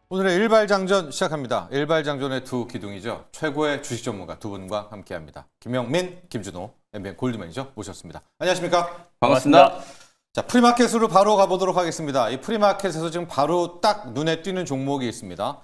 오늘의 일발장전 시작합니다. 일발장전의 두 기둥이죠. 최고의 주식 전문가 두 분과 함께합니다. 김영민, 김준호, MBN 골드매니저 모셨습니다. 안녕하십니까? 반갑습니다. 자, 프리마켓으로 바로 가보도록 하겠습니다. 이 프리마켓에서 지금 바로 딱 눈에 띄는 종목이 있습니다.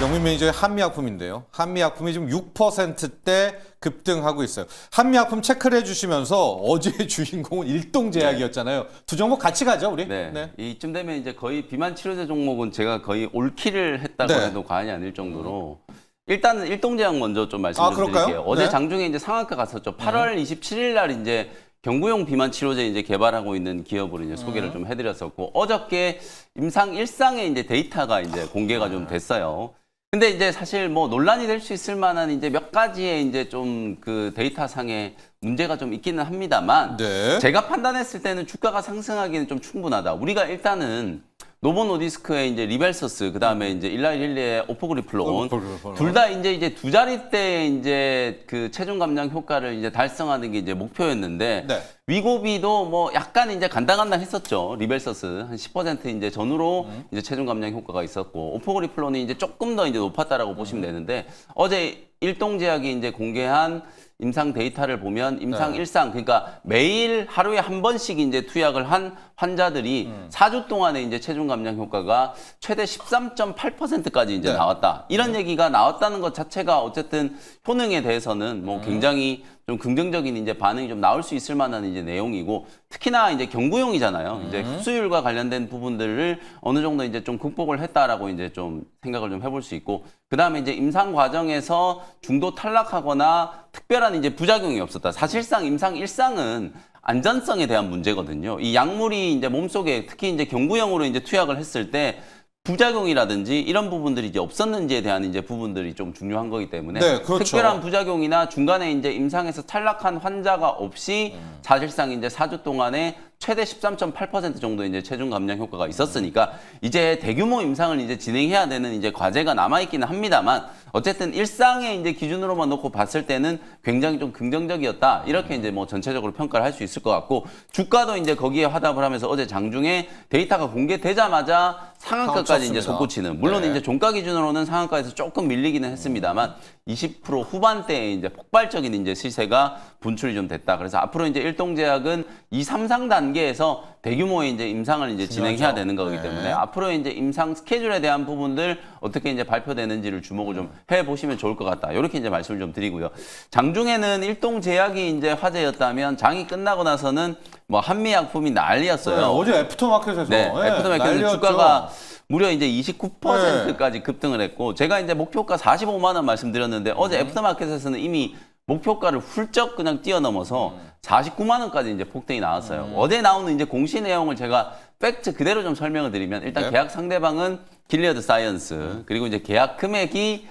영민 매니저의 한미약품인데요. 한미약품이 지금 6%대 급등하고 있어요. 한미약품 체크를 해주시면서 어제의 주인공은 일동제약이었잖아요. 두 종목 같이 가죠, 우리? 네. 이쯤 되면 이제 거의 비만 치료제 종목은 제가 거의 올킬을 했다고 네. 해도 과언이 아닐 정도로 일단은 일동제약 먼저 좀 말씀 좀 그럴까요? 드릴게요. 어제 네. 장중에 이제 상한가 갔었죠. 8월 27일 날 이제 경구용 비만 치료제 이제 개발하고 있는 기업으로 이제 소개를 좀 해드렸었고 어저께 임상 1상의 이제 데이터가 이제 공개가 좀 됐어요. 근데 이제 사실 뭐 논란이 될 수 있을 만한 이제 몇 가지의 이제 좀 그 데이터상의 문제가 좀 있기는 합니다만 네. 제가 판단했을 때는 주가가 상승하기는 좀 충분하다. 우리가 일단은 노보 노디스크의 이제 리벨서스, 그 다음에 이제 일라이 릴리의 오포그리플론, 둘 다 이제 두 자릿대 이제 그 체중 감량 효과를 이제 달성하는 게 이제 목표였는데, 네. 위고비도 뭐 약간 이제 간당간당 했었죠. 리벨서스 한 10% 이제 전후로 이제 체중 감량 효과가 있었고, 오포그리플론이 이제 조금 더 이제 높았다라고 보시면 되는데, 어제 일동제약이 이제 공개한 임상 데이터를 보면 임상 네. 1상, 그러니까 매일 하루에 한 번씩 이제 투약을 한 환자들이 4주 동안에 이제 체중 감량 효과가 최대 13.8%까지 이제 네. 나왔다. 이런 얘기가 나왔다는 것 자체가 어쨌든 효능에 대해서는 뭐 굉장히 좀 긍정적인 이제 반응이 좀 나올 수 있을 만한 이제 내용이고, 특히나 이제 경구용이잖아요. 이제 흡수율과 관련된 부분들을 어느 정도 이제 좀 극복을 했다라고 이제 좀 생각을 좀 해볼 수 있고, 그 다음에 이제 임상 과정에서 중도 탈락하거나 특별한 이제 부작용이 없었다. 사실상 임상 1상은 안전성에 대한 문제거든요. 이 약물이 이제 몸속에 특히 이제 경구용으로 이제 투약을 했을 때 부작용이라든지 이런 부분들이 이제 없었는지에 대한 이제 부분들이 좀 중요한 거기 때문에 네, 그렇죠. 특별한 부작용이나 중간에 이제 임상에서 탈락한 환자가 없이 사실상 이제 4주 동안에 최대 13.8% 정도 이제 체중 감량 효과가 있었으니까 이제 대규모 임상을 이제 진행해야 되는 이제 과제가 남아 있기는 합니다만, 어쨌든 일상의 이제 기준으로만 놓고 봤을 때는 굉장히 좀 긍정적이었다. 이렇게 이제 뭐 전체적으로 평가를 할 수 있을 것 같고, 주가도 이제 거기에 화답을 하면서 어제 장중에 데이터가 공개되자마자 상한가까지 이제 솟구치는, 물론 네. 이제 종가 기준으로는 상한가에서 조금 밀리기는 했습니다만 20% 후반대에 이제 폭발적인 이제 시세가 분출이 좀 됐다. 그래서 앞으로 이제 일동제약은 2, 3상 단계에서 대규모의 이제 임상을 이제 진행해야 되는 거기 때문에 앞으로 이제 임상 스케줄에 대한 부분들 어떻게 이제 발표되는지를 주목을 좀 해 보시면 좋을 것 같다. 이렇게 이제 말씀을 좀 드리고요. 장중에는 일동제약이 이제 화제였다면 장이 끝나고 나서는 뭐 한미약품이 난리였어요. 네, 어제 애프터마켓에서. 네, 애프터마켓에서 난리였죠. 주가가 무려 이제 29%까지 급등을 했고, 제가 이제 목표가 45만 원 말씀드렸는데 어제 애프터마켓에서는 이미 목표가를 훌쩍 그냥 뛰어넘어서 49만 원까지 이제 폭등이 나왔어요. 어제 나오는 이제 공시 내용을 제가 팩트 그대로 좀 설명을 드리면, 일단 네. 계약 상대방은 길리어드 사이언스, 그리고 이제 계약 금액이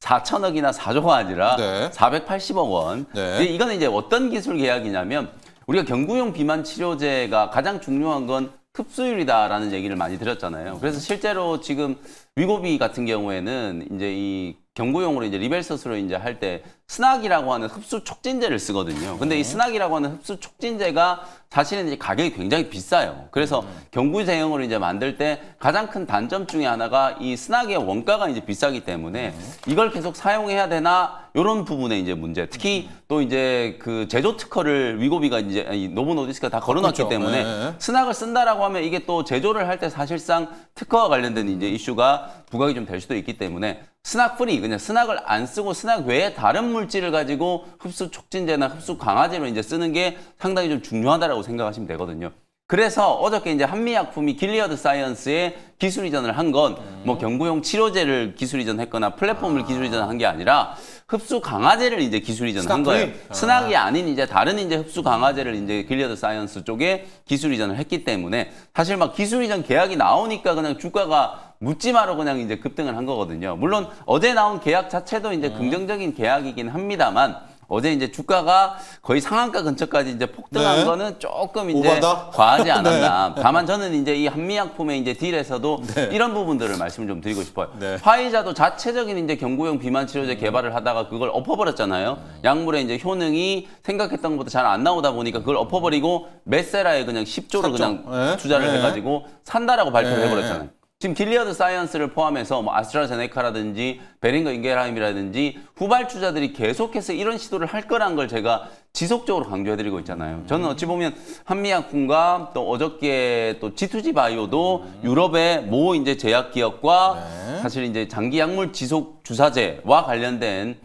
4천억이나 4조가 아니라 네. 480억 원. 네. 근데 이거는 이제 어떤 기술 계약이냐면, 우리가 경구용 비만 치료제가 가장 중요한 건 흡수율이다라는 얘기를 많이 드렸잖아요. 그래서 실제로 지금 위고비 같은 경우에는 이제 이 경구용으로 이제 리벨서스로 이제 할 때 스낙이라고 하는 흡수 촉진제를 쓰거든요. 근데 이 스낙이라고 하는 흡수 촉진제가 사실은 이제 가격이 굉장히 비싸요. 그래서 경구 제형으로 이제 만들 때 가장 큰 단점 중에 하나가 이 스낙의 원가가 이제 비싸기 때문에 이걸 계속 사용해야 되나, 이런 부분에 이제 문제. 특히 또 이제 그 제조 특허를 위고비가 이제 노보 노디스크가 다 걸어놨기 그렇죠. 때문에 네. 스낙을 쓴다라고 하면 이게 또 제조를 할 때 사실상 특허와 관련된 이제 이슈가 부각이 좀 될 수도 있기 때문에 스낙 프리, 그냥 스낙을 안 쓰고 스낙 외에 다른 물질을 가지고 흡수 촉진제나 흡수 강화제로 이제 쓰는 게 상당히 좀 중요하다라고 생각하시면 되거든요. 그래서 어저께 이제 한미약품이 길리어드 사이언스에 기술 이전을 한 건 뭐 경구용 치료제를 기술 이전했거나 플랫폼을 기술 이전한 게 아니라 흡수 강화제를 이제 기술 이전한 거예요. 스낙이 아닌 이제 다른 이제 흡수 강화제를 이제 길리어드 사이언스 쪽에 기술 이전을 했기 때문에 사실 막 기술 이전 계약이 나오니까 그냥 주가가 묻지마로 그냥 이제 급등을 한 거거든요. 물론 어제 나온 계약 자체도 이제 긍정적인 계약이긴 합니다만, 어제 이제 주가가 거의 상한가 근처까지 이제 폭등한 네. 거는 조금 이제 오바다? 과하지 않았나. 다만 저는 이제 이 한미약품의 이제 딜에서도 네. 이런 부분들을 말씀을 좀 드리고 싶어요. 네. 화이자도 자체적인 이제 경구용 비만 치료제 개발을 하다가 그걸 엎어버렸잖아요. 약물의 이제 효능이 생각했던 것보다 잘 안 나오다 보니까 그걸 엎어버리고 메세라에 그냥 10조를 샀죠. 그냥 네. 투자를 네. 해가지고 산다라고 발표를 네. 해버렸잖아요. 지금 길리어드 사이언스를 포함해서 뭐 아스트라제네카라든지 베링거 인겔하임이라든지 후발주자들이 계속해서 이런 시도를 할 거란 걸 제가 지속적으로 강조해드리고 있잖아요. 저는 어찌 보면 한미약품과 또 어저께 또 G2G 바이오도 유럽의 모 이제 제약 기업과 사실 이제 장기 약물 지속 주사제와 관련된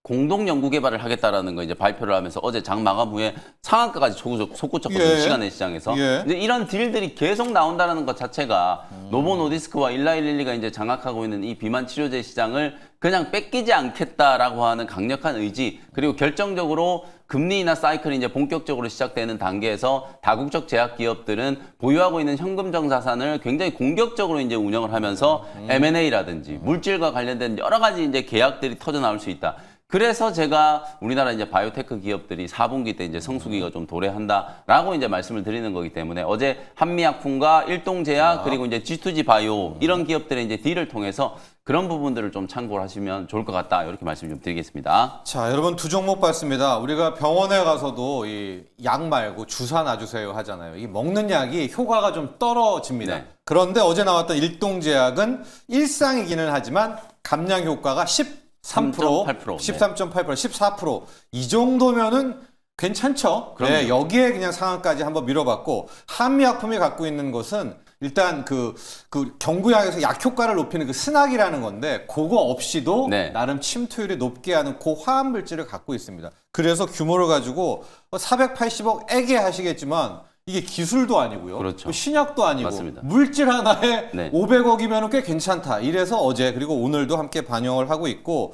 공동 연구 개발을 하겠다라는 거 이제 발표를 하면서 어제 장 마감 후에 상한가까지 솟구쳤거든요. 예. 시간의 시장에서. 예. 이제 이런 딜들이 계속 나온다는 것 자체가 노보 노디스크와 일라이릴리가 이제 장악하고 있는 이 비만 치료제 시장을 그냥 뺏기지 않겠다라고 하는 강력한 의지, 그리고 결정적으로 금리 인하 사이클이 이제 본격적으로 시작되는 단계에서 다국적 제약 기업들은 보유하고 있는 현금정 자산을 굉장히 공격적으로 이제 운영을 하면서 M&A라든지 물질과 관련된 여러 가지 이제 계약들이 터져 나올 수 있다. 그래서 제가 우리나라 이제 바이오테크 기업들이 4분기 때 이제 성수기가 좀 도래한다라고 이제 말씀을 드리는 거기 때문에 어제 한미약품과 일동제약 그리고 이제 G2G 바이오 이런 기업들의 이제 딜을 통해서 그런 부분들을 좀 참고를 하시면 좋을 것 같다. 이렇게 말씀 좀 드리겠습니다. 자, 여러분 두 종목 봤습니다. 우리가 병원에 가서도 이 약 말고 주사 놔주세요 하잖아요. 이 먹는 약이 효과가 좀 떨어집니다. 네. 그런데 어제 나왔던 일동제약은 일상이기는 하지만 감량 효과가 13%, 13.8%, 13.8%, 14%. 이 정도면은 괜찮죠. 그럼요. 네, 여기에 그냥 상한까지 한번 밀어봤고, 한미약품이 갖고 있는 것은 일단 그 경구약에서 약 효과를 높이는 그 스낙이라는 건데, 그거 없이도 네. 나름 침투율이 높게 하는 그 화합 물질을 갖고 있습니다. 그래서 규모를 가지고 480억 액에 하시겠지만 이게 기술도 아니고요. 그렇죠. 또 신약도 아니고 맞습니다. 물질 하나에 네. 500억이면 꽤 괜찮다. 이래서 어제 그리고 오늘도 함께 반영을 하고 있고,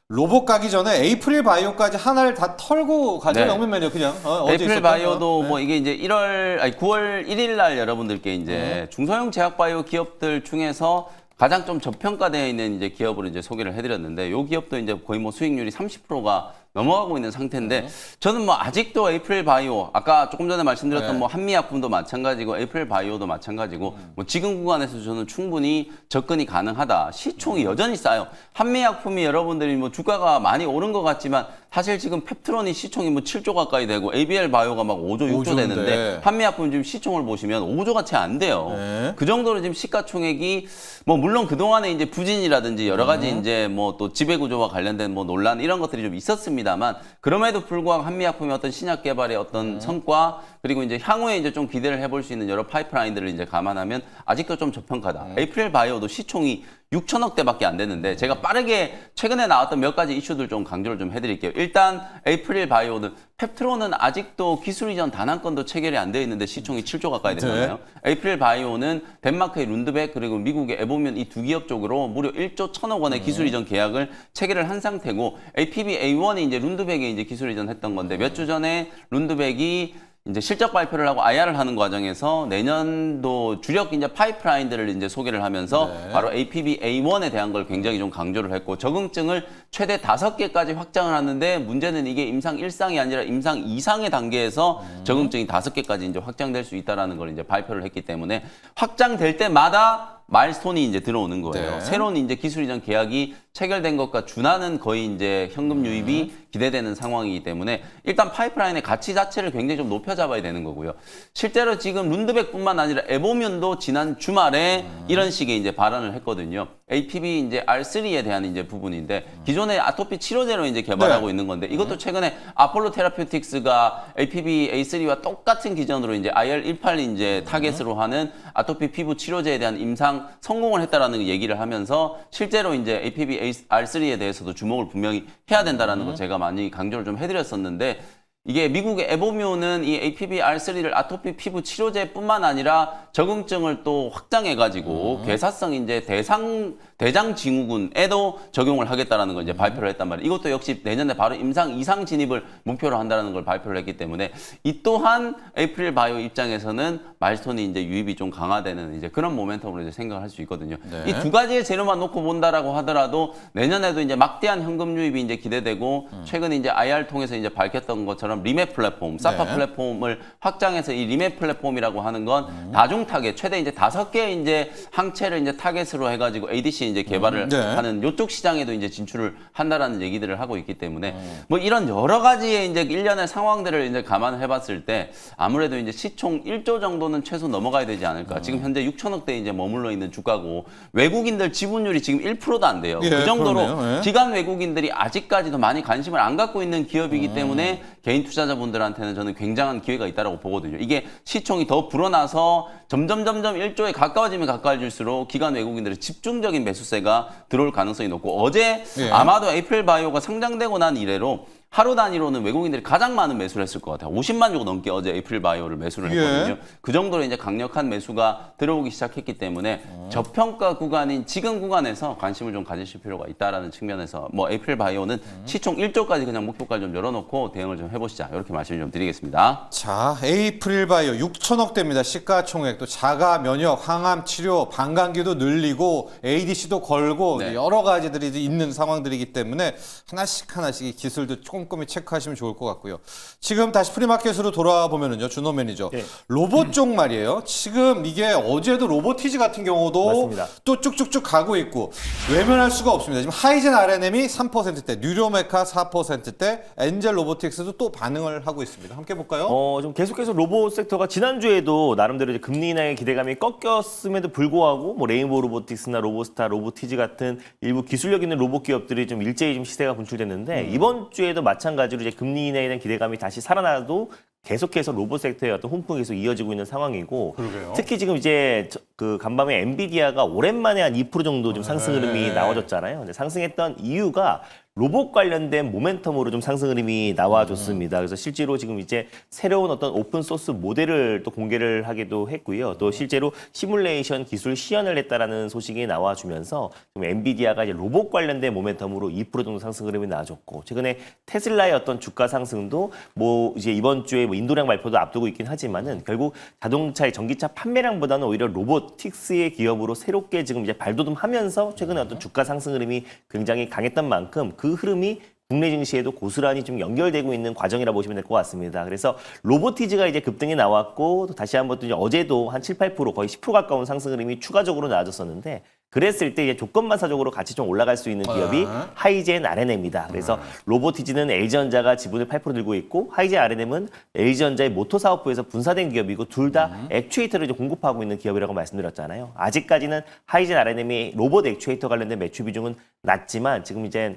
로봇 가기 전에 에이프릴 바이오까지 하나를 다 털고 가죠. 네. 영민 매니저 그냥 어제 에이프릴 있었던 바이오도 거. 뭐 이게 이제 9월 1일 날 여러분들께 이제 중소형 제약 바이오 기업들 중에서 가장 좀 저평가되어 있는 이제 기업으로 이제 소개를 해드렸는데, 요 기업도 이제 거의 뭐 수익률이 30%가 넘어가고 있는 상태인데, 저는 뭐 아직도 에이프릴 바이오, 아까 조금 전에 말씀드렸던 네. 뭐 한미약품도 마찬가지고 에이프릴 바이오도 마찬가지고 뭐 지금 구간에서 저는 충분히 접근이 가능하다. 시총이 여전히 싸요. 한미약품이 여러분들이 뭐 주가가 많이 오른 것 같지만 사실 지금 펩트론이 시총이 뭐 7조 가까이 되고 ABL 바이오가 막 5조, 6조 5조인데. 되는데 한미약품 지금 시총을 보시면 5조가 채 안 돼요. 네. 그 정도로 지금 시가총액이 뭐 물론 그동안에 이제 부진이라든지 여러 가지 이제 뭐 또 지배구조와 관련된 뭐 논란 이런 것들이 좀 있었습니다만, 그럼에도 불구하고 한미약품의 어떤 신약 개발의 어떤 성과, 그리고 이제 향후에 이제 좀 기대를 해볼 수 있는 여러 파이프라인들을 이제 감안하면 아직도 좀 저평가다. 에이프릴 바이오도 시총이 6천억대밖에 안 됐는데, 제가 빠르게 최근에 나왔던 몇 가지 이슈들 좀 강조를 좀 해드릴게요. 일단 에이프릴 바이오는 펩트론은 아직도 기술 이전 단 한 건도 체결이 안 돼 있는데 시총이 7조 가까이 됐잖아요. 에이프릴 바이오는 덴마크의 룬드백 그리고 미국의 에보면 이 두 기업 쪽으로 무려 1조 1천억 원의 기술 이전 계약을 체결을 한 상태고, APB-A1이 이제 룬드백에 이제 기술 이전했던 건데, 몇 주 전에 룬드백이 이제 실적 발표를 하고 IR을 하는 과정에서 내년도 주력 이제 파이프라인들을 이제 소개를 하면서 바로 APB-A1에 대한 걸 굉장히 좀 강조를 했고, 적응증을 최대 5개까지 확장을 하는데, 문제는 이게 임상 1상이 아니라 임상 2상의 단계에서 적응증이 5개까지 이제 확장될 수 있다라는 걸 이제 발표를 했기 때문에, 확장될 때마다 마일스톤이 이제 들어오는 거예요. 네. 새로운 이제 기술 이전 계약이 체결된 것과 준하는 거의 이제 현금 유입이 기대되는 상황이기 때문에 일단 파이프라인의 가치 자체를 굉장히 좀 높여 잡아야 되는 거고요. 실제로 지금 룬드백뿐만 아니라 에보면도 지난 주말에 이런 식의 이제 발언을 했거든요. APB 이제 R3에 대한 이제 부분인데, 기존의 아토피 치료제로 이제 개발하고 네. 있는 건데, 이것도 최근에 아폴로 테라퓨틱스가 APB A3와 똑같은 기전으로 이제 IL-18 이제 타겟으로 하는 아토피 피부 치료제에 대한 임상 성공을 했다라는 얘기를 하면서, 실제로 이제 APB R3에 대해서도 주목을 분명히 해야 된다라는 거 제가 많이 강조를 좀 해드렸었는데, 이게 미국의 에보뮤는 이 APB-R3를 아토피 피부 치료제뿐만 아니라 적응증을 또 확장해가지고 괴사성 이제 대장 증후군에도 적용을 하겠다라는 걸 이제 발표를 했단 말이에요. 이것도 역시 내년에 바로 임상 2상 진입을 목표로 한다는 걸 발표를 했기 때문에, 이 또한 에이프릴 바이오 입장에서는 마일스톤이 이제 유입이 좀 강화되는 이제 그런 모멘텀으로 이제 생각을 할 수 있거든요. 네. 이 두 가지의 재료만 놓고 본다라고 하더라도 내년에도 이제 막대한 현금 유입이 이제 기대되고, 최근에 이제 IR 통해서 이제 밝혔던 것처럼 것처럼 리맵 플랫폼, 사파 네. 플랫폼을 확장해서 이 리맵 플랫폼이라고 하는 건 다중 타겟, 최대 이제 5개 이제 항체를 이제 타겟으로 해가지고 ADC 이제 개발을 네. 하는 이쪽 시장에도 이제 진출을 한다라는 얘기들을 하고 있기 때문에 뭐 이런 여러 가지의 이제 일련의 상황들을 이제 감안해봤을 때 아무래도 이제 시총 1조 정도는 최소 넘어가야 되지 않을까. 지금 현재 6천억대 이제 머물러 있는 주가고 외국인들 지분율이 지금 1%도 안 돼요. 예, 그 정도로 그러네요. 예. 기관 외국인들이 아직까지도 많이 관심을 안 갖고 있는 기업이기 때문에 개인 투자자분들한테는 저는 굉장한 기회가 있다고 보거든요. 이게 시총이 더 불어나서 점점 1조에 가까워지면 가까워질수록 기관 외국인들의 집중적인 매수세가 들어올 가능성이 높고 어제 예. 아마도 에이프릴 바이오가 상장되고 난 이래로 하루 단위로는 외국인들이 가장 많은 매수를 했을 것 같아요. 50만 주 넘게 어제 에이프릴 바이오를 매수를 했거든요. 예. 그 정도로 이제 강력한 매수가 들어오기 시작했기 때문에 저평가 구간인 지금 구간에서 관심을 좀 가지실 필요가 있다라는 측면에서 뭐 에이프릴 바이오는 시총 1조까지 그냥 목표가를 좀 열어놓고 대응을 좀 해보시자 이렇게 말씀을 좀 드리겠습니다. 자, 에이프릴 바이오 6천억대입니다. 시가총액 또 자가 면역, 항암 치료, 방광기도 늘리고 ADC도 걸고 네. 여러 가지들이 이제 있는 상황들이기 때문에 하나씩 이 기술도 꼼꼼히 체크하시면 좋을 것 같고요. 지금 다시 프리마켓으로 돌아보면은요, 준호 매니저. 네. 로봇 쪽 말이에요. 지금 이게 어제도 로보티즈 같은 경우도 맞습니다. 또 쭉쭉쭉 가고 있고 외면할 수가 없습니다. 지금 하이젠 RNM이 3%대, 뉴로메카 4%대, 엔젤 로보틱스도 또 반응을 하고 있습니다. 함께 볼까요? 좀 계속해서 로봇 섹터가 지난주에도 나름대로 이제 금리 인하의 기대감이 꺾였음에도 불구하고 뭐 레인보우 로보틱스나 로보스타, 로보티즈 같은 일부 기술력 있는 로봇 기업들이 좀 일제히 좀 시세가 분출됐는데 이번 주에도 마찬가지로 이제 금리 인하에 대한 기대감이 다시 살아나도 계속해서 로봇 섹터의 어떤 훈풍이 계속 이어지고 있는 상황이고 그러게요. 특히 지금 이제 그 간밤에 엔비디아가 오랜만에 한 2% 정도 좀 상승 흐름이 나와줬잖아요. 근데 상승했던 이유가 로봇 관련된 모멘텀으로 좀 상승 흐름이 나와줬습니다. 그래서 실제로 지금 이제 새로운 어떤 오픈 소스 모델을 또 공개를 하기도 했고요. 또 실제로 시뮬레이션 기술 시연을 했다라는 소식이 나와주면서 지금 엔비디아가 이제 로봇 관련된 모멘텀으로 2% 정도 상승 흐름이 나와줬고 최근에 테슬라의 어떤 주가 상승도 뭐 이제 이번 주에 뭐 인도량 발표도 앞두고 있긴 하지만은 결국 자동차의 전기차 판매량보다는 오히려 로보틱스의 기업으로 새롭게 지금 이제 발돋움하면서 최근에 어떤 주가 상승 흐름이 굉장히 강했던 만큼 그 흐름이 국내 증시에도 고스란히 좀 연결되고 있는 과정이라 보시면 될 것 같습니다. 그래서 로보티즈가 이제 급등이 나왔고 또 다시 한번 또 이제 어제도 한 7, 8% 거의 10% 가까운 상승 흐름이 추가적으로 나와줬었는데 그랬을 때 이제 조건반사적으로 같이 좀 올라갈 수 있는 기업이 하이젠 RNM입니다. 그래서 로보티즈는 LG전자가 지분을 8% 들고 있고 하이젠 RNM은 LG전자의 모터 사업부에서 분사된 기업이고 둘 다 액추에이터를 이제 공급하고 있는 기업이라고 말씀드렸잖아요. 아직까지는 하이젠 RNM이 로봇 액추에이터 관련된 매출 비중은 낮지만 지금 이제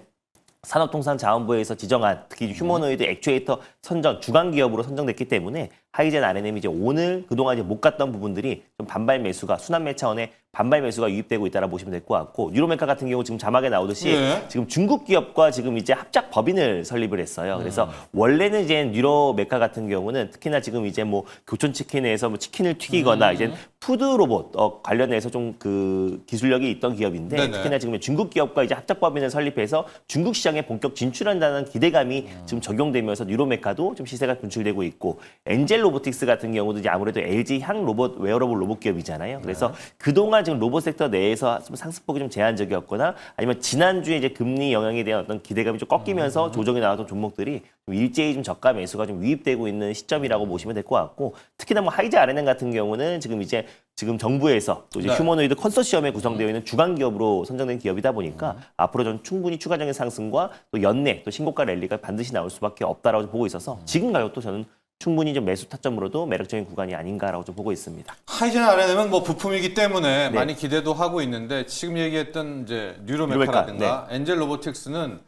산업통상자원부에서 지정한 특히 휴머노이드 액추에이터 선정 주간 기업으로 선정됐기 때문에 하이젠 RNM이 이제 오늘 그동안 이제 못 갔던 부분들이 좀 반발 매수가 순환매 차원의 반발 매수가 유입되고 있다라 보시면 될 것 같고 뉴로메카 같은 경우 지금 자막에 나오듯이 네. 지금 중국 기업과 지금 이제 합작 법인을 설립을 했어요. 그래서 원래는 이제 뉴로메카 같은 경우는 특히나 지금 이제 뭐 교촌 치킨에서 뭐 치킨을 튀기거나 이제 푸드 로봇 관련해서 좀 그 기술력이 있던 기업인데 네네. 특히나 지금 중국 기업과 이제 합작 법인을 설립해서 중국 시장에 본격 진출한다는 기대감이 지금 적용되면서 뉴로메카도 좀 시세가 분출되고 있고 엔젤 로보틱스 같은 경우도 이제 아무래도 LG 향 로봇 웨어러블 로봇 기업이잖아요. 그래서 그동안 지금 로봇 섹터 내에서 좀 상승폭이 좀 제한적이었거나 아니면 지난주에 이제 금리 영향에 대한 어떤 기대감이 좀 꺾이면서 조정이 나왔던 종목들이 좀 일제히 좀 저가 매수가 좀 유입되고 있는 시점이라고 보시면 될 것 같고 특히나 뭐 하이젠 RNM 같은 경우는 지금 정부에서 또 이제 네. 휴머노이드 컨소시엄에 구성되어 있는 주간 기업으로 선정된 기업이다 보니까 앞으로 전 충분히 추가적인 상승과 또 연내 또 신고가 랠리가 반드시 나올 수밖에 없다라고 보고 있어서 지금 가격도 저는 충분히 좀 매수 타점으로도 매력적인 구간이 아닌가라고 좀 보고 있습니다. 하이젠 RNM은 뭐 부품이기 때문에 네. 많이 기대도 하고 있는데 지금 얘기했던 이제 뉴로메카라든가 엔젤 로보틱스는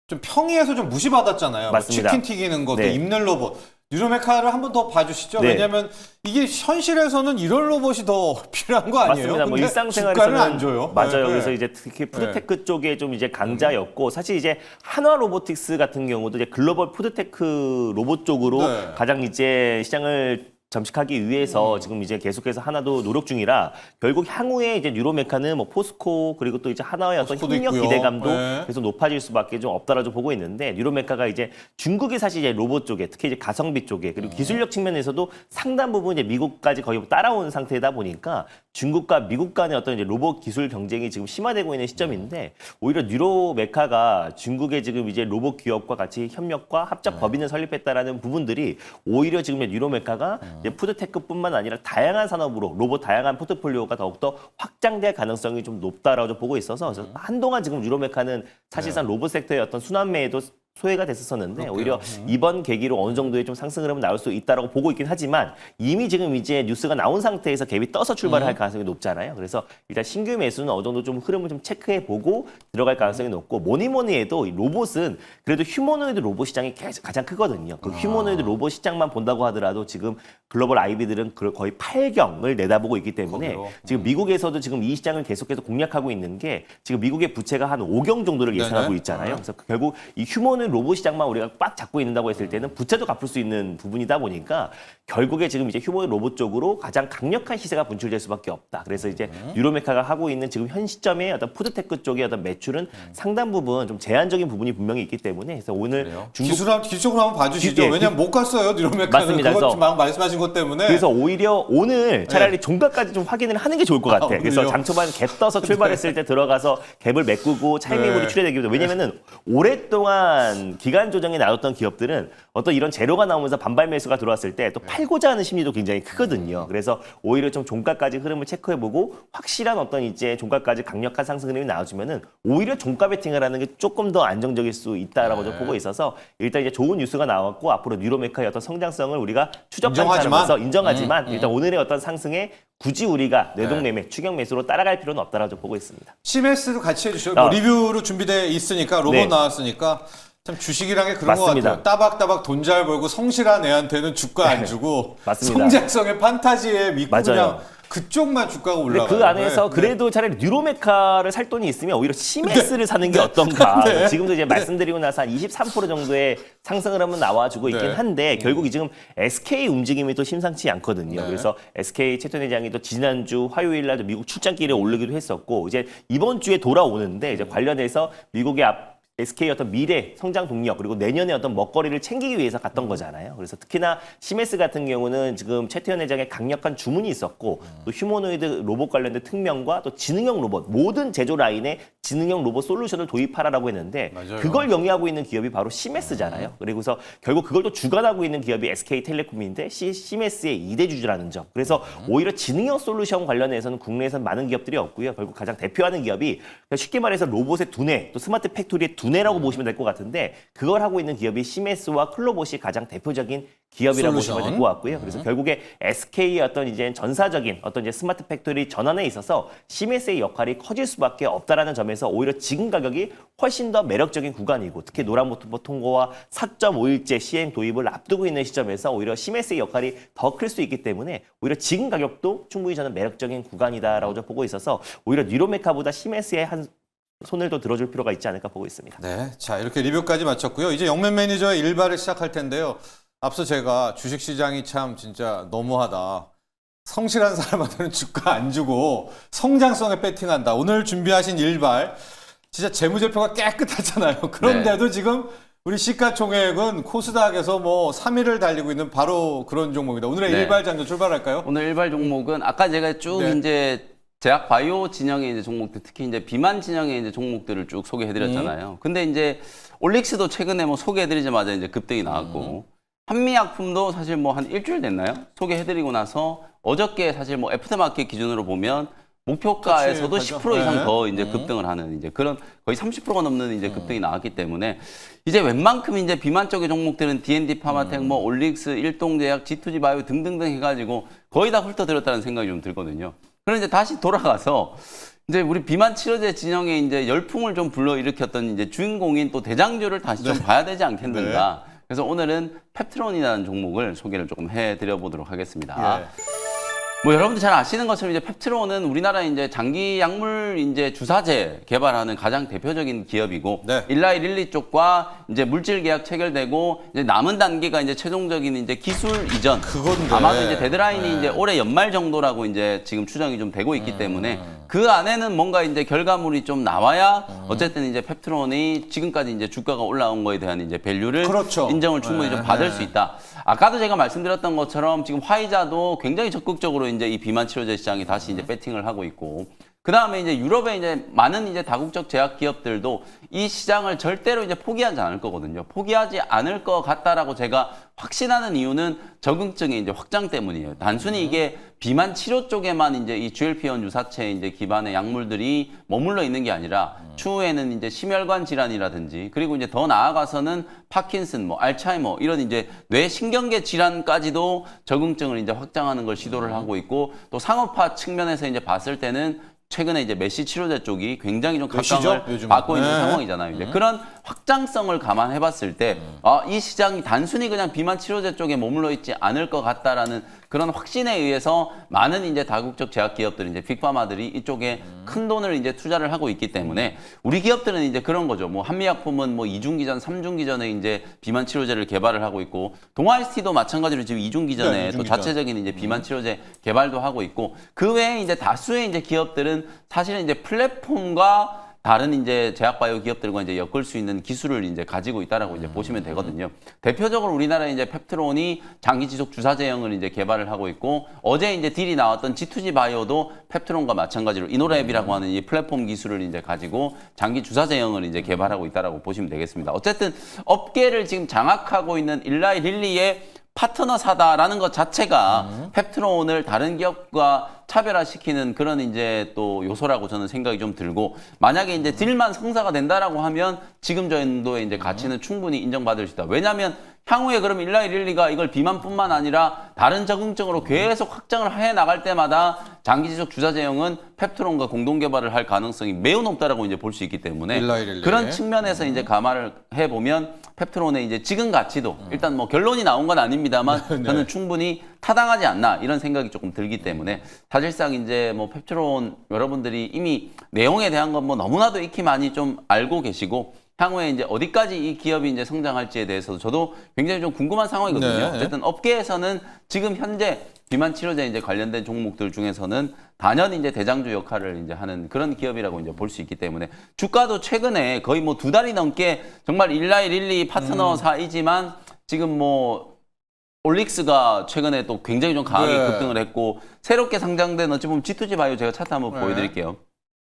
좀 평이해서 좀 무시받았잖아요. 뭐 맞습니다. 치킨 튀기는 것도 네. 입는 로봇. 뉴로메카를 한 번 더 봐주시죠. 네. 왜냐하면 이게 현실에서는 이런 로봇이 더 필요한 거 아니에요? 맞습니다. 뭐 근데 일상생활에서는 주가는 안 줘요. 맞아요. 네, 네. 그래서 이제 특히 푸드테크 쪽에 좀 이제 강자였고 사실 이제 한화 로보틱스 같은 경우도 이제 글로벌 푸드테크 로봇 쪽으로 네. 가장 이제 시장을 점식하기 위해서 지금 이제 계속해서 하나도 노력 중이라 결국 향후에 이제 뉴로메카는 뭐 포스코 그리고 또 이제 하나의 어떤 포스코도 협력 있고요. 기대감도 네. 계속 높아질 수밖에 좀 없다라고 보고 있는데 뉴로메카가 이제 중국이 사실 이제 로봇 쪽에 특히 이제 가성비 쪽에 그리고 기술력 측면에서도 상당 부분 이제 미국까지 거의 따라온 상태다 보니까 중국과 미국 간의 어떤 이제 로봇 기술 경쟁이 지금 심화되고 있는 시점인데 오히려 뉴로메카가 중국의 지금 이제 로봇 기업과 같이 협력과 합작 법인을 설립했다라는 부분들이 오히려 지금 뉴로메카가 이제 푸드테크뿐만 아니라 다양한 산업으로 로봇 다양한 포트폴리오가 더욱더 확장될 가능성이 좀 높다라고 보고 있어서 그래서 한동안 지금 뉴로메카는 사실상 로봇 섹터의 어떤 순환매에도 소외가 됐었었는데 오히려 이번 계기로 어느 정도의 좀 상승 흐름은 나올 수 있다라고 보고 있긴 하지만 이미 지금 이제 뉴스가 나온 상태에서 갭이 떠서 출발을 할 가능성이 높잖아요. 그래서 일단 신규 매수는 어느 정도 좀 흐름을 좀 체크해 보고 들어갈 가능성이 높고 뭐니 해도 이 로봇은 그래도 휴머노이드 로봇 시장이 가장 크거든요. 그 휴머노이드 로봇 시장만 본다고 하더라도 지금 글로벌 IB들은 거의 8경을 내다보고 있기 때문에 지금 미국에서도 지금 이 시장을 계속해서 공략하고 있는 게 지금 미국의 부채가 한 5경 정도를 예상하고 있잖아요. 그래서 결국 이 휴머노이드 로봇 시장만 우리가 꽉 잡고 있는다고 했을 때는 부채도 갚을 수 있는 부분이다 보니까 결국에 지금 이제 휴머노이드 로봇 쪽으로 가장 강력한 시세가 분출될 수밖에 없다. 그래서 이제 뉴로메카가 하고 있는 지금 현 시점에 어떤 푸드테크 쪽의 어떤 매출은 상당 부분 좀 제한적인 부분이 분명히 있기 때문에 그래서 오늘 기술적으로 한번 봐주시죠. 예, 왜냐하면 못 갔어요, 뉴로메카는. 맞습니다. 그것 그래서 지금 말씀하신 것 때문에. 그래서 오히려 오늘 차라리 종가까지 좀 확인을 하는 게 좋을 것 같아. 그래서 장초반 갭 떠서 출발했을 때 들어가서 갭을 메꾸고 차익매물이 출해되기보다 왜냐면은 오랫동안 기간 조정이 나왔던 기업들은 어떤 이런 재료가 나오면서 반발 매수가 들어왔을 때 또 팔고자 하는 심리도 굉장히 크거든요. 그래서 오히려 좀 종가까지 흐름을 체크해보고 확실한 어떤 이제 종가까지 강력한 상승 흐름이 나와주면은 오히려 종가 베팅을 하는 게 조금 더 안정적일 수 있다라고 좀 보고 있어서 일단 이제 좋은 뉴스가 나왔고 앞으로 뉴로메카의 어떤 성장성을 우리가 추적하면서 인정하지만 일단 오늘의 어떤 상승에 굳이 우리가 뇌동매매, 추격 매수로 따라갈 필요는 없다라고 좀 보고 있습니다. CMS도 같이 해주시죠. 뭐 리뷰로 준비돼 있으니까 로봇 네. 나왔으니까 참 주식이란 게 그런 맞습니다. 것 같아요. 따박따박 돈 잘 벌고 성실한 애한테는 주가 안 주고 맞습니다. 성장성의 판타지에 믿고 맞아요. 그냥 그쪽만 주가가 근데 올라가요. 그 안에서 네. 그래도 차라리 뉴로메카를 살 돈이 있으면 오히려 CMS를 사는 게 어떤가. 네. 지금도 이제 말씀드리고 나서 한 23% 정도의 상승을 한번 나와주고 있긴 네. 한데 결국 지금 SK 움직임이 또 심상치 않거든요. 네. 그래서 SK 최태원 회장이 또 지난주 화요일 날 미국 출장길에 오르기도 했었고 이제 이번 주에 돌아오는데 이제 관련해서 미국의 SK의 어떤 미래 성장 동력 그리고 내년의 어떤 먹거리를 챙기기 위해서 갔던 거잖아요. 그래서 특히나 CMS 같은 경우는 지금 최태원 회장의 강력한 주문이 있었고 또 휴머노이드 로봇 관련된 특명과 또 지능형 로봇 모든 제조 라인에 지능형 로봇 솔루션을 도입하라고 했는데 맞아요. 그걸 영위하고 있는 기업이 바로 CMS잖아요. 그리고서 결국 그걸 또 주관하고 있는 기업이 SK텔레콤인데 CMS의 2대 주주라는 점. 그래서 오히려 지능형 솔루션 관련해서는 국내에서는 많은 기업들이 없고요. 결국 가장 대표하는 기업이 쉽게 말해서 로봇의 두뇌 또 스마트 팩토리의 두뇌라고 보시면 될 것 같은데 그걸 하고 있는 기업이 CMS와 클로봇이 가장 대표적인 기업이라고 솔루션. 보시면 될 것 같고요. 그래서 결국에 SK의 어떤 이제 전사적인 어떤 이제 스마트 팩토리 전환에 있어서 CMS의 역할이 커질 수밖에 없다라는 점에서 오히려 지금 가격이 훨씬 더 매력적인 구간이고 특히 노란모토버 통고와 4.5일째 시행 도입을 앞두고 있는 시점에서 오히려 CMS의 역할이 더 클 수 있기 때문에 오히려 지금 가격도 충분히 저는 매력적인 구간이다라고 좀 보고 있어서 오히려 뉴로메카보다 CMS의 한 손을 더 들어줄 필요가 있지 않을까 보고 있습니다. 네, 자 이렇게 리뷰까지 마쳤고요. 이제 영맨 매니저의 일발을 시작할 텐데요. 앞서 제가 주식시장이 참 진짜 너무하다. 성실한 사람한테는 주가 안 주고 성장성에 배팅한다. 오늘 준비하신 일발 진짜 재무제표가 깨끗하잖아요. 그런데도 지금 우리 시가총액은 코스닥에서 뭐 3위를 달리고 있는 바로 그런 종목입니다. 오늘의 네. 일발 장전 출발할까요? 오늘 일발 종목은 아까 제가 쭉 네. 이제 제약 바이오 진영의 이제 종목들, 특히 이제 비만 진영의 이제 종목들을 쭉 소개해드렸잖아요. 근데 이제 올릭스도 최근에 뭐 소개해드리자마자 이제 급등이 나왔고, 한미약품도 사실 뭐 한 일주일 됐나요? 소개해드리고 나서 어저께 사실 뭐 애프터마켓 기준으로 보면 목표가에서도 그치, 10% 이상 네. 더 이제 급등을 하는 이제 그런 거의 30%가 넘는 이제 급등이 나왔기 때문에 이제 웬만큼 이제 비만 쪽의 종목들은 D&D 파마텍, 뭐 올릭스, 일동제약, G2G 바이오 등등등 해가지고 거의 다 훑어들었다는 생각이 좀 들거든요. 그런데 이제 다시 돌아가서 이제 우리 비만 치료제 진영에 이제 열풍을 좀 불러일으켰던 이제 주인공인 또 대장주를 다시 좀 봐야 되지 않겠는가. 그래서 오늘은 펩트론이라는 종목을 소개를 조금 해드려 보도록 하겠습니다. 뭐 여러분들 잘 아시는 것처럼 이제 펩트론은 우리나라 이제 장기 약물 이제 주사제 개발하는 가장 대표적인 기업이고 네. 일라이 릴리 쪽과 이제 물질 계약 체결되고 이제 남은 단계가 이제 최종적인 이제 기술 이전. 그건데. 아마도 이제 데드라인이 이제 올해 연말 정도라고 이제 지금 추정이 좀 되고 있기 때문에 그 안에는 뭔가 이제 결과물이 좀 나와야 어쨌든 이제 펩트론이 지금까지 이제 주가가 올라온 거에 대한 이제 밸류를 그렇죠. 인정을 충분히 좀 받을 수 있다. 아까도 제가 말씀드렸던 것처럼 지금 화이자도 굉장히 적극적으로 이제 이 비만 치료제 시장에 다시 이제 배팅을 하고 있고, 그 다음에 이제 유럽의 이제 많은 이제 다국적 제약 기업들도 이 시장을 절대로 이제 포기하지 않을 거거든요. 포기하지 않을 것 같다라고 제가 확신하는 이유는 적응증의 이제 확장 때문이에요. 단순히 이게 비만 치료 쪽에만 이제 이 GLP-1 유사체 이제 기반의 약물들이 머물러 있는 게 아니라 추후에는 이제 심혈관 질환이라든지, 그리고 이제 더 나아가서는 파킨슨, 뭐 알츠하이머 이런 이제 뇌신경계 질환까지도 적응증을 이제 확장하는 걸 시도를 하고 있고, 또 상업화 측면에서 이제 봤을 때는 최근에 이제 메시 치료제 쪽이 굉장히 좀 각광을 요즘은. 받고 있는 네. 상황이잖아요. 이제 그런 확장성을 감안해 봤을 때, 이 시장이 단순히 그냥 비만 치료제 쪽에 머물러 있지 않을 것 같다라는 그런 확신에 의해서 많은 이제 다국적 제약 기업들, 이제 빅파마들이 이쪽에 큰 돈을 이제 투자를 하고 있기 때문에, 우리 기업들은 이제 그런 거죠. 뭐 한미약품은 뭐 2중기 전, 3중기 전에 이제 비만 치료제를 개발을 하고 있고, 동아이스티도 마찬가지로 지금 2중기 전에 네, 또 2중기 전. 자체적인 이제 비만 치료제 개발도 하고 있고, 그 외에 이제 다수의 이제 기업들은 사실은 이제 플랫폼과 다른 이제 제약바이오 기업들과 이제 엮을 수 있는 기술을 이제 가지고 있다라고 이제 보시면 되거든요. 대표적으로 우리나라 이제 펩트론이 장기 지속 주사제형을 이제 개발을 하고 있고, 어제 이제 딜이 나왔던 G2G 바이오도 펩트론과 마찬가지로 이노랩이라고 하는 이 플랫폼 기술을 이제 가지고 장기 주사제형을 이제 개발하고 있다라고 보시면 되겠습니다. 어쨌든 업계를 지금 장악하고 있는 일라이 릴리의 파트너사다라는 것 자체가 펩트론을 다른 기업과 차별화시키는 그런 이제 또 요소라고 저는 생각이 좀 들고, 만약에 이제 딜만 성사가 된다라고 하면 지금 정도의 이제 가치는 충분히 인정받을 수 있다. 왜냐하면 향후에 그럼 일라이 릴리가 이걸 비만뿐만 아니라 다른 적응증으로 계속 확장을 해 나갈 때마다 장기 지속 주사제형은 펩트론과 공동 개발을 할 가능성이 매우 높다라고 이제 볼 수 있기 때문에, 일라이 릴리. 그런 측면에서 이제 감안을 해 보면 펩트론의 이제 지금 가치도 일단 뭐 결론이 나온 건 아닙니다만 저는 충분히 타당하지 않나 이런 생각이 조금 들기 때문에, 사실상 이제 뭐 펩트론 여러분들이 이미 내용에 대한 건 뭐 너무나도 익히 많이 좀 알고 계시고, 향후에 이제 어디까지 이 기업이 이제 성장할지에 대해서도 저도 굉장히 좀 궁금한 상황이거든요. 네. 어쨌든 업계에서는 지금 현재 비만 치료제 이제 관련된 종목들 중에서는 단연 이제 대장주 역할을 이제 하는 그런 기업이라고 이제 볼 수 있기 때문에, 주가도 최근에 거의 뭐 2달이 넘게 정말 일라이 릴리 파트너사이지만 지금 뭐 올릭스가 최근에 또 굉장히 좀 강하게 네. 급등을 했고, 새롭게 상장된 어찌 보면 G2G 바이오 제가 차트 한번 네. 보여드릴게요.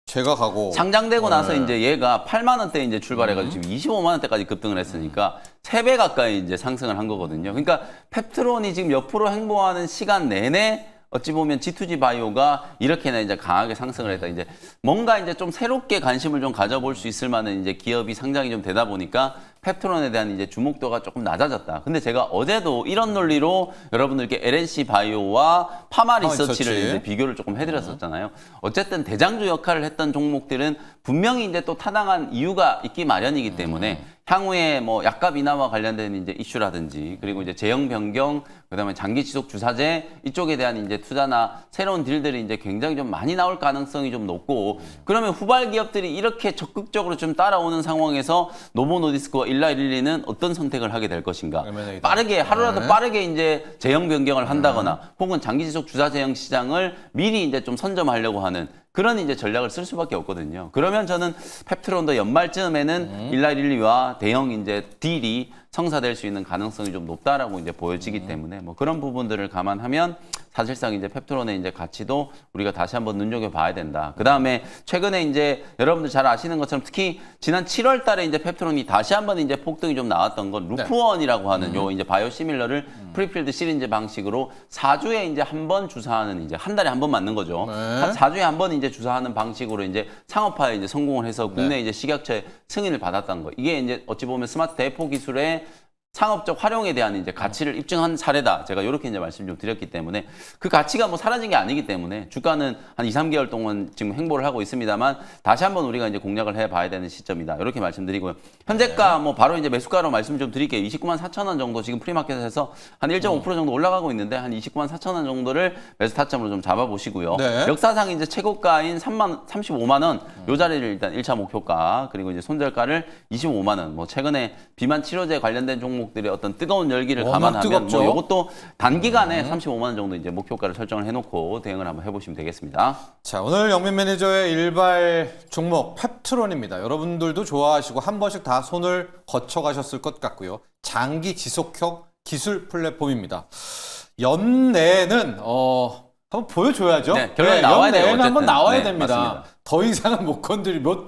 제가 가고 상장되고 나서 네. 이제 얘가 8만 원대 이제 출발해가지고 지금 25만 원대까지 급등을 했으니까 3배 가까이 이제 상승을 한 거거든요. 그러니까 펩트론이 지금 옆으로 행보하는 시간 내내 어찌 보면 G2G 바이오가 이렇게나 이제 강하게 상승을 했다. 이제 뭔가 이제 좀 새롭게 관심을 좀 가져볼 수 있을 만한 이제 기업이 상장이 좀 되다 보니까 펩트론에 대한 이제 주목도가 조금 낮아졌다. 근데 제가 어제도 이런 논리로 여러분들께 LNC 바이오와 파마 리서치를 리서치. 이제 비교를 조금 해드렸었잖아요. 어쨌든 대장주 역할을 했던 종목들은 분명히 이제 또 타당한 이유가 있기 마련이기 때문에 향후에 뭐 약값 인하와 관련된 이제 이슈라든지, 그리고 이제 제형 변경, 그다음에 장기 지속 주사제 이쪽에 대한 이제 투자나 새로운 딜들이 이제 굉장히 좀 많이 나올 가능성이 좀 높고, 그러면 후발 기업들이 이렇게 적극적으로 좀 따라오는 상황에서 노보 노디스크와 일라이 릴리는 어떤 선택을 하게 될 것인가? M&A 다. 빠르게 하루라도 네. 빠르게 이제 제형 변경을 한다거나 혹은 장기 지속 주사 제형 시장을 미리 이제 좀 선점하려고 하는 그런 이제 전략을 쓸 수밖에 없거든요. 그러면 저는 펩트론도 연말쯤에는 일라이 릴리와 대형 이제 딜이 성사될 수 있는 가능성이 좀 높다라고 이제 보여지기 때문에, 뭐 그런 부분들을 감안하면 사실상 이제 펩트론의 이제 가치도 우리가 다시 한번 눈여겨봐야 된다. 그 다음에 최근에 이제 여러분들 잘 아시는 것처럼 특히 지난 7월 달에 이제 펩트론이 다시 한번 이제 폭등이 좀 나왔던 건 루프원이라고 하는 요 이제 바이오시밀러를 프리필드 시린즈 방식으로 4주에 이제 한 번 주사하는, 이제 한 달에 한 번 맞는 거죠. 네. 4주에 한 번 이제 주사하는 방식으로 이제 상업화에 이제 성공을 해서 국내 이제 식약처의 승인을 받았던 거. 이게 이제 어찌 보면 스마트 대포 기술의 상업적 활용에 대한 이제 가치를 입증한 사례다. 제가 이렇게 이제 말씀 좀 드렸기 때문에, 그 가치가 뭐 사라진 게 아니기 때문에 주가는 한 2, 3개월 동안 지금 행보를 하고 있습니다만 다시 한번 우리가 이제 공략을 해 봐야 되는 시점이다. 이렇게 말씀드리고요. 현재가 뭐 바로 이제 매수가로 말씀 좀 드릴게요. 29만 4천 원 정도 지금 프리마켓에서 한 1.5% 정도 올라가고 있는데, 한 29만 4천 원 정도를 매수 타점으로 좀 잡아 보시고요. 네. 역사상 이제 최고가인 35만 원 요 자리를 일단 1차 목표가, 그리고 이제 손절가를 25만 원. 뭐 최근에 비만 치료제 관련된 종목들의 어떤 뜨거운 열기를 워낙 감안하면 뜨겁죠. 뭐 이것도 단기간에 35만 원 정도 이제 목표가를 설정을 해놓고 대응을 한번 해보시면 되겠습니다. 자, 오늘 영민 매니저의 일발 종목 펩트론입니다. 여러분들도 좋아하시고 한 번씩 다 손을 거쳐가셨을 것 같고요. 장기 지속형 기술 플랫폼입니다. 연내는 한번 보여줘야죠. 네, 결론이 나와야 돼요, 연내는 한번 어쨌든. 나와야 네, 됩니다. 맞습니다. 더 이상은 못 건드리고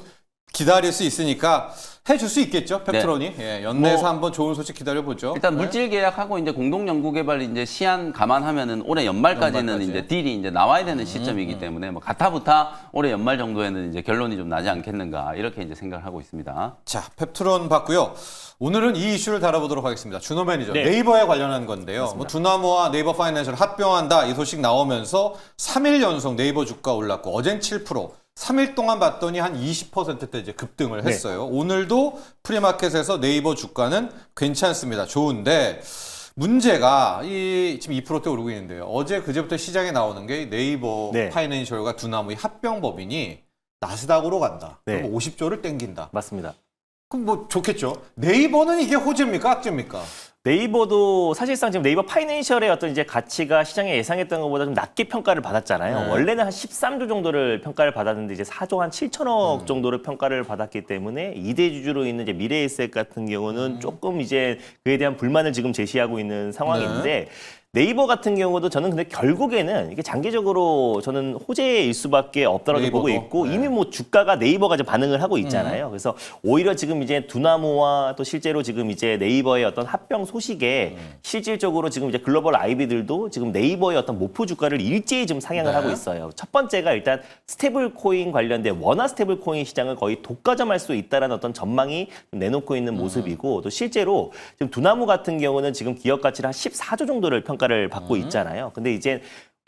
기다릴 수 있으니까 해줄 수 있겠죠, 펩트론이. 예, 연내에서 뭐, 한번 좋은 소식 기다려보죠. 일단 네. 물질 계약하고 이제 공동 연구 개발 이제 시한 감안하면은 올해 연말까지는 연말까지. 이제 딜이 이제 나와야 되는 시점이기 때문에 뭐 가타부타 올해 연말 정도에는 이제 결론이 좀 나지 않겠는가 이렇게 이제 생각을 하고 있습니다. 자, 펩트론 봤고요. 오늘은 이 이슈를 다뤄보도록 하겠습니다. 준호 매니저, 네. 네이버에 관련한 건데요. 뭐 두나무와 네이버 파이낸셜 합병한다 이 소식 나오면서 3일 연속 네이버 주가 올랐고 어젠 7%, 3일 동안 봤더니 한 20%대 이제 급등을 했어요. 오늘도 프리마켓에서 네이버 주가는 괜찮습니다. 좋은데 문제가 지금 2%대 오르고 있는데요. 어제 그제부터 시장에 나오는 게 네이버 네. 파이낸셜과 두나무의 합병 법인이 나스닥으로 간다. 네. 그럼 50조를 땡긴다. 맞습니다. 그럼 뭐 좋겠죠. 네이버는 이게 호재입니까? 악재입니까? 네이버도 사실상 지금 네이버 파이낸셜의 어떤 이제 가치가 시장에 예상했던 것보다 좀 낮게 평가를 받았잖아요. 네. 원래는 한 13조 정도를 평가를 받았는데 이제 4조 한 7천억 정도를 평가를 받았기 때문에 2대 주주로 있는 이제 미래에셋 같은 경우는 조금 이제 그에 대한 불만을 지금 제시하고 있는 상황인데 네이버 같은 경우도 저는 근데 결국에는 이게 장기적으로 저는 호재일 수밖에 없다라고 네이버도? 보고 있고 네. 이미 뭐 주가가 네이버가 이제 반응을 하고 있잖아요. 그래서 오히려 지금 이제 두나무와 또 실제로 지금 이제 네이버의 어떤 합병 소식에 실질적으로 지금 이제 글로벌 IB들도 지금 네이버의 어떤 목표 주가를 일제히 좀 상향을 네. 하고 있어요. 첫 번째가 일단 스테이블 코인 관련된 원화 스테이블 코인 시장을 거의 독과점할 수 있다라는 어떤 전망이 좀 내놓고 있는 모습이고 또 실제로 지금 두나무 같은 경우는 지금 기업 가치를 한 14조 정도를 평가를 받고 있잖아요. 근데 이제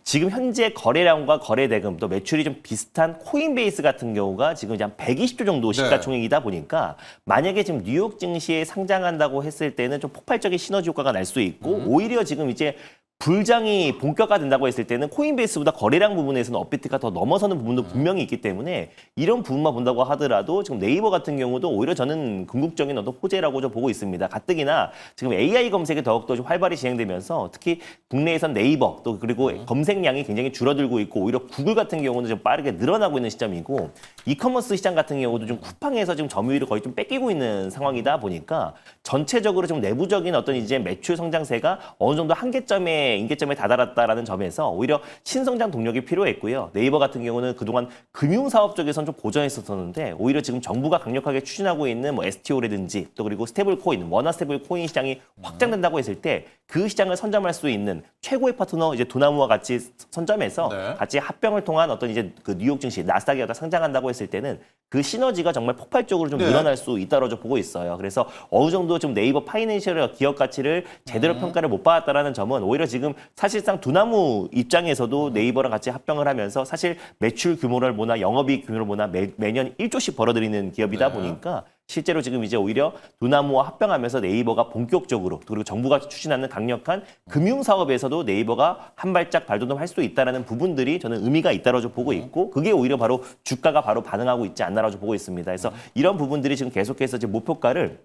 지금 현재 거래량과 거래 대금 또 매출이 좀 비슷한 코인베이스 같은 경우가 지금 이제 한 120조 정도 시가총액이다 보니까 만약에 지금 뉴욕 증시에 상장한다고 했을 때는 좀 폭발적인 시너지 효과가 날 수 있고 오히려 지금 이제 불장이 본격화된다고 했을 때는 코인베이스보다 거래량 부분에서는 업비트가 더 넘어서는 부분도 분명히 있기 때문에 이런 부분만 본다고 하더라도 지금 네이버 같은 경우도 오히려 저는 궁극적인 어떤 호재라고 좀 보고 있습니다. 가뜩이나 지금 AI 검색이 더욱더 좀 활발히 진행되면서 특히 국내에선 네이버 또 그리고 검색량이 굉장히 줄어들고 있고 오히려 구글 같은 경우는 좀 빠르게 늘어나고 있는 시점이고 이커머스 시장 같은 경우도 좀 쿠팡에서 지금 점유율을 거의 좀 뺏기고 있는 상황이다 보니까 전체적으로 좀 내부적인 어떤 이제 매출 성장세가 어느 정도 한계점에 임계점에 다다랐다라는 점에서 오히려 신성장 동력이 필요했고요. 네이버 같은 경우는 그동안 금융사업 쪽에서는 좀 고전했었는데 오히려 지금 정부가 강력하게 추진하고 있는 뭐 STO라든지 또 그리고 스테이블 코인, 원화 스테이블 코인 시장이 확장된다고 했을 때 그 시장을 선점할 수 있는 최고의 파트너 이제 두나무와 같이 선점해서 네. 같이 합병을 통한 어떤 이제 그 뉴욕 증시 나스닥에 상장한다고 했을 때는 그 시너지가 정말 폭발적으로 좀 네. 늘어날 수 있다고 보고 있어요. 그래서 어느 정도 좀 네이버 파이낸셜의 기업 가치를 제대로 평가를 못 받았다라는 점은 오히려 지금 사실상 두나무 입장에서도 네이버랑 같이 합병을 하면서 사실 매출 규모를 보나 영업이익 규모를 보나 매년 1조씩 벌어들이는 기업이다 네. 보니까 실제로 지금 이제 오히려 두나무와 합병하면서 네이버가 본격적으로 그리고 정부가 추진하는 강력한 금융 사업에서도 네이버가 한 발짝 발돋움할 수 있다라는 부분들이 저는 의미가 있다고 좀 보고 있고 그게 오히려 바로 주가가 바로 반응하고 있지 않나라고 좀 보고 있습니다. 그래서 이런 부분들이 지금 계속해서 지금 목표가를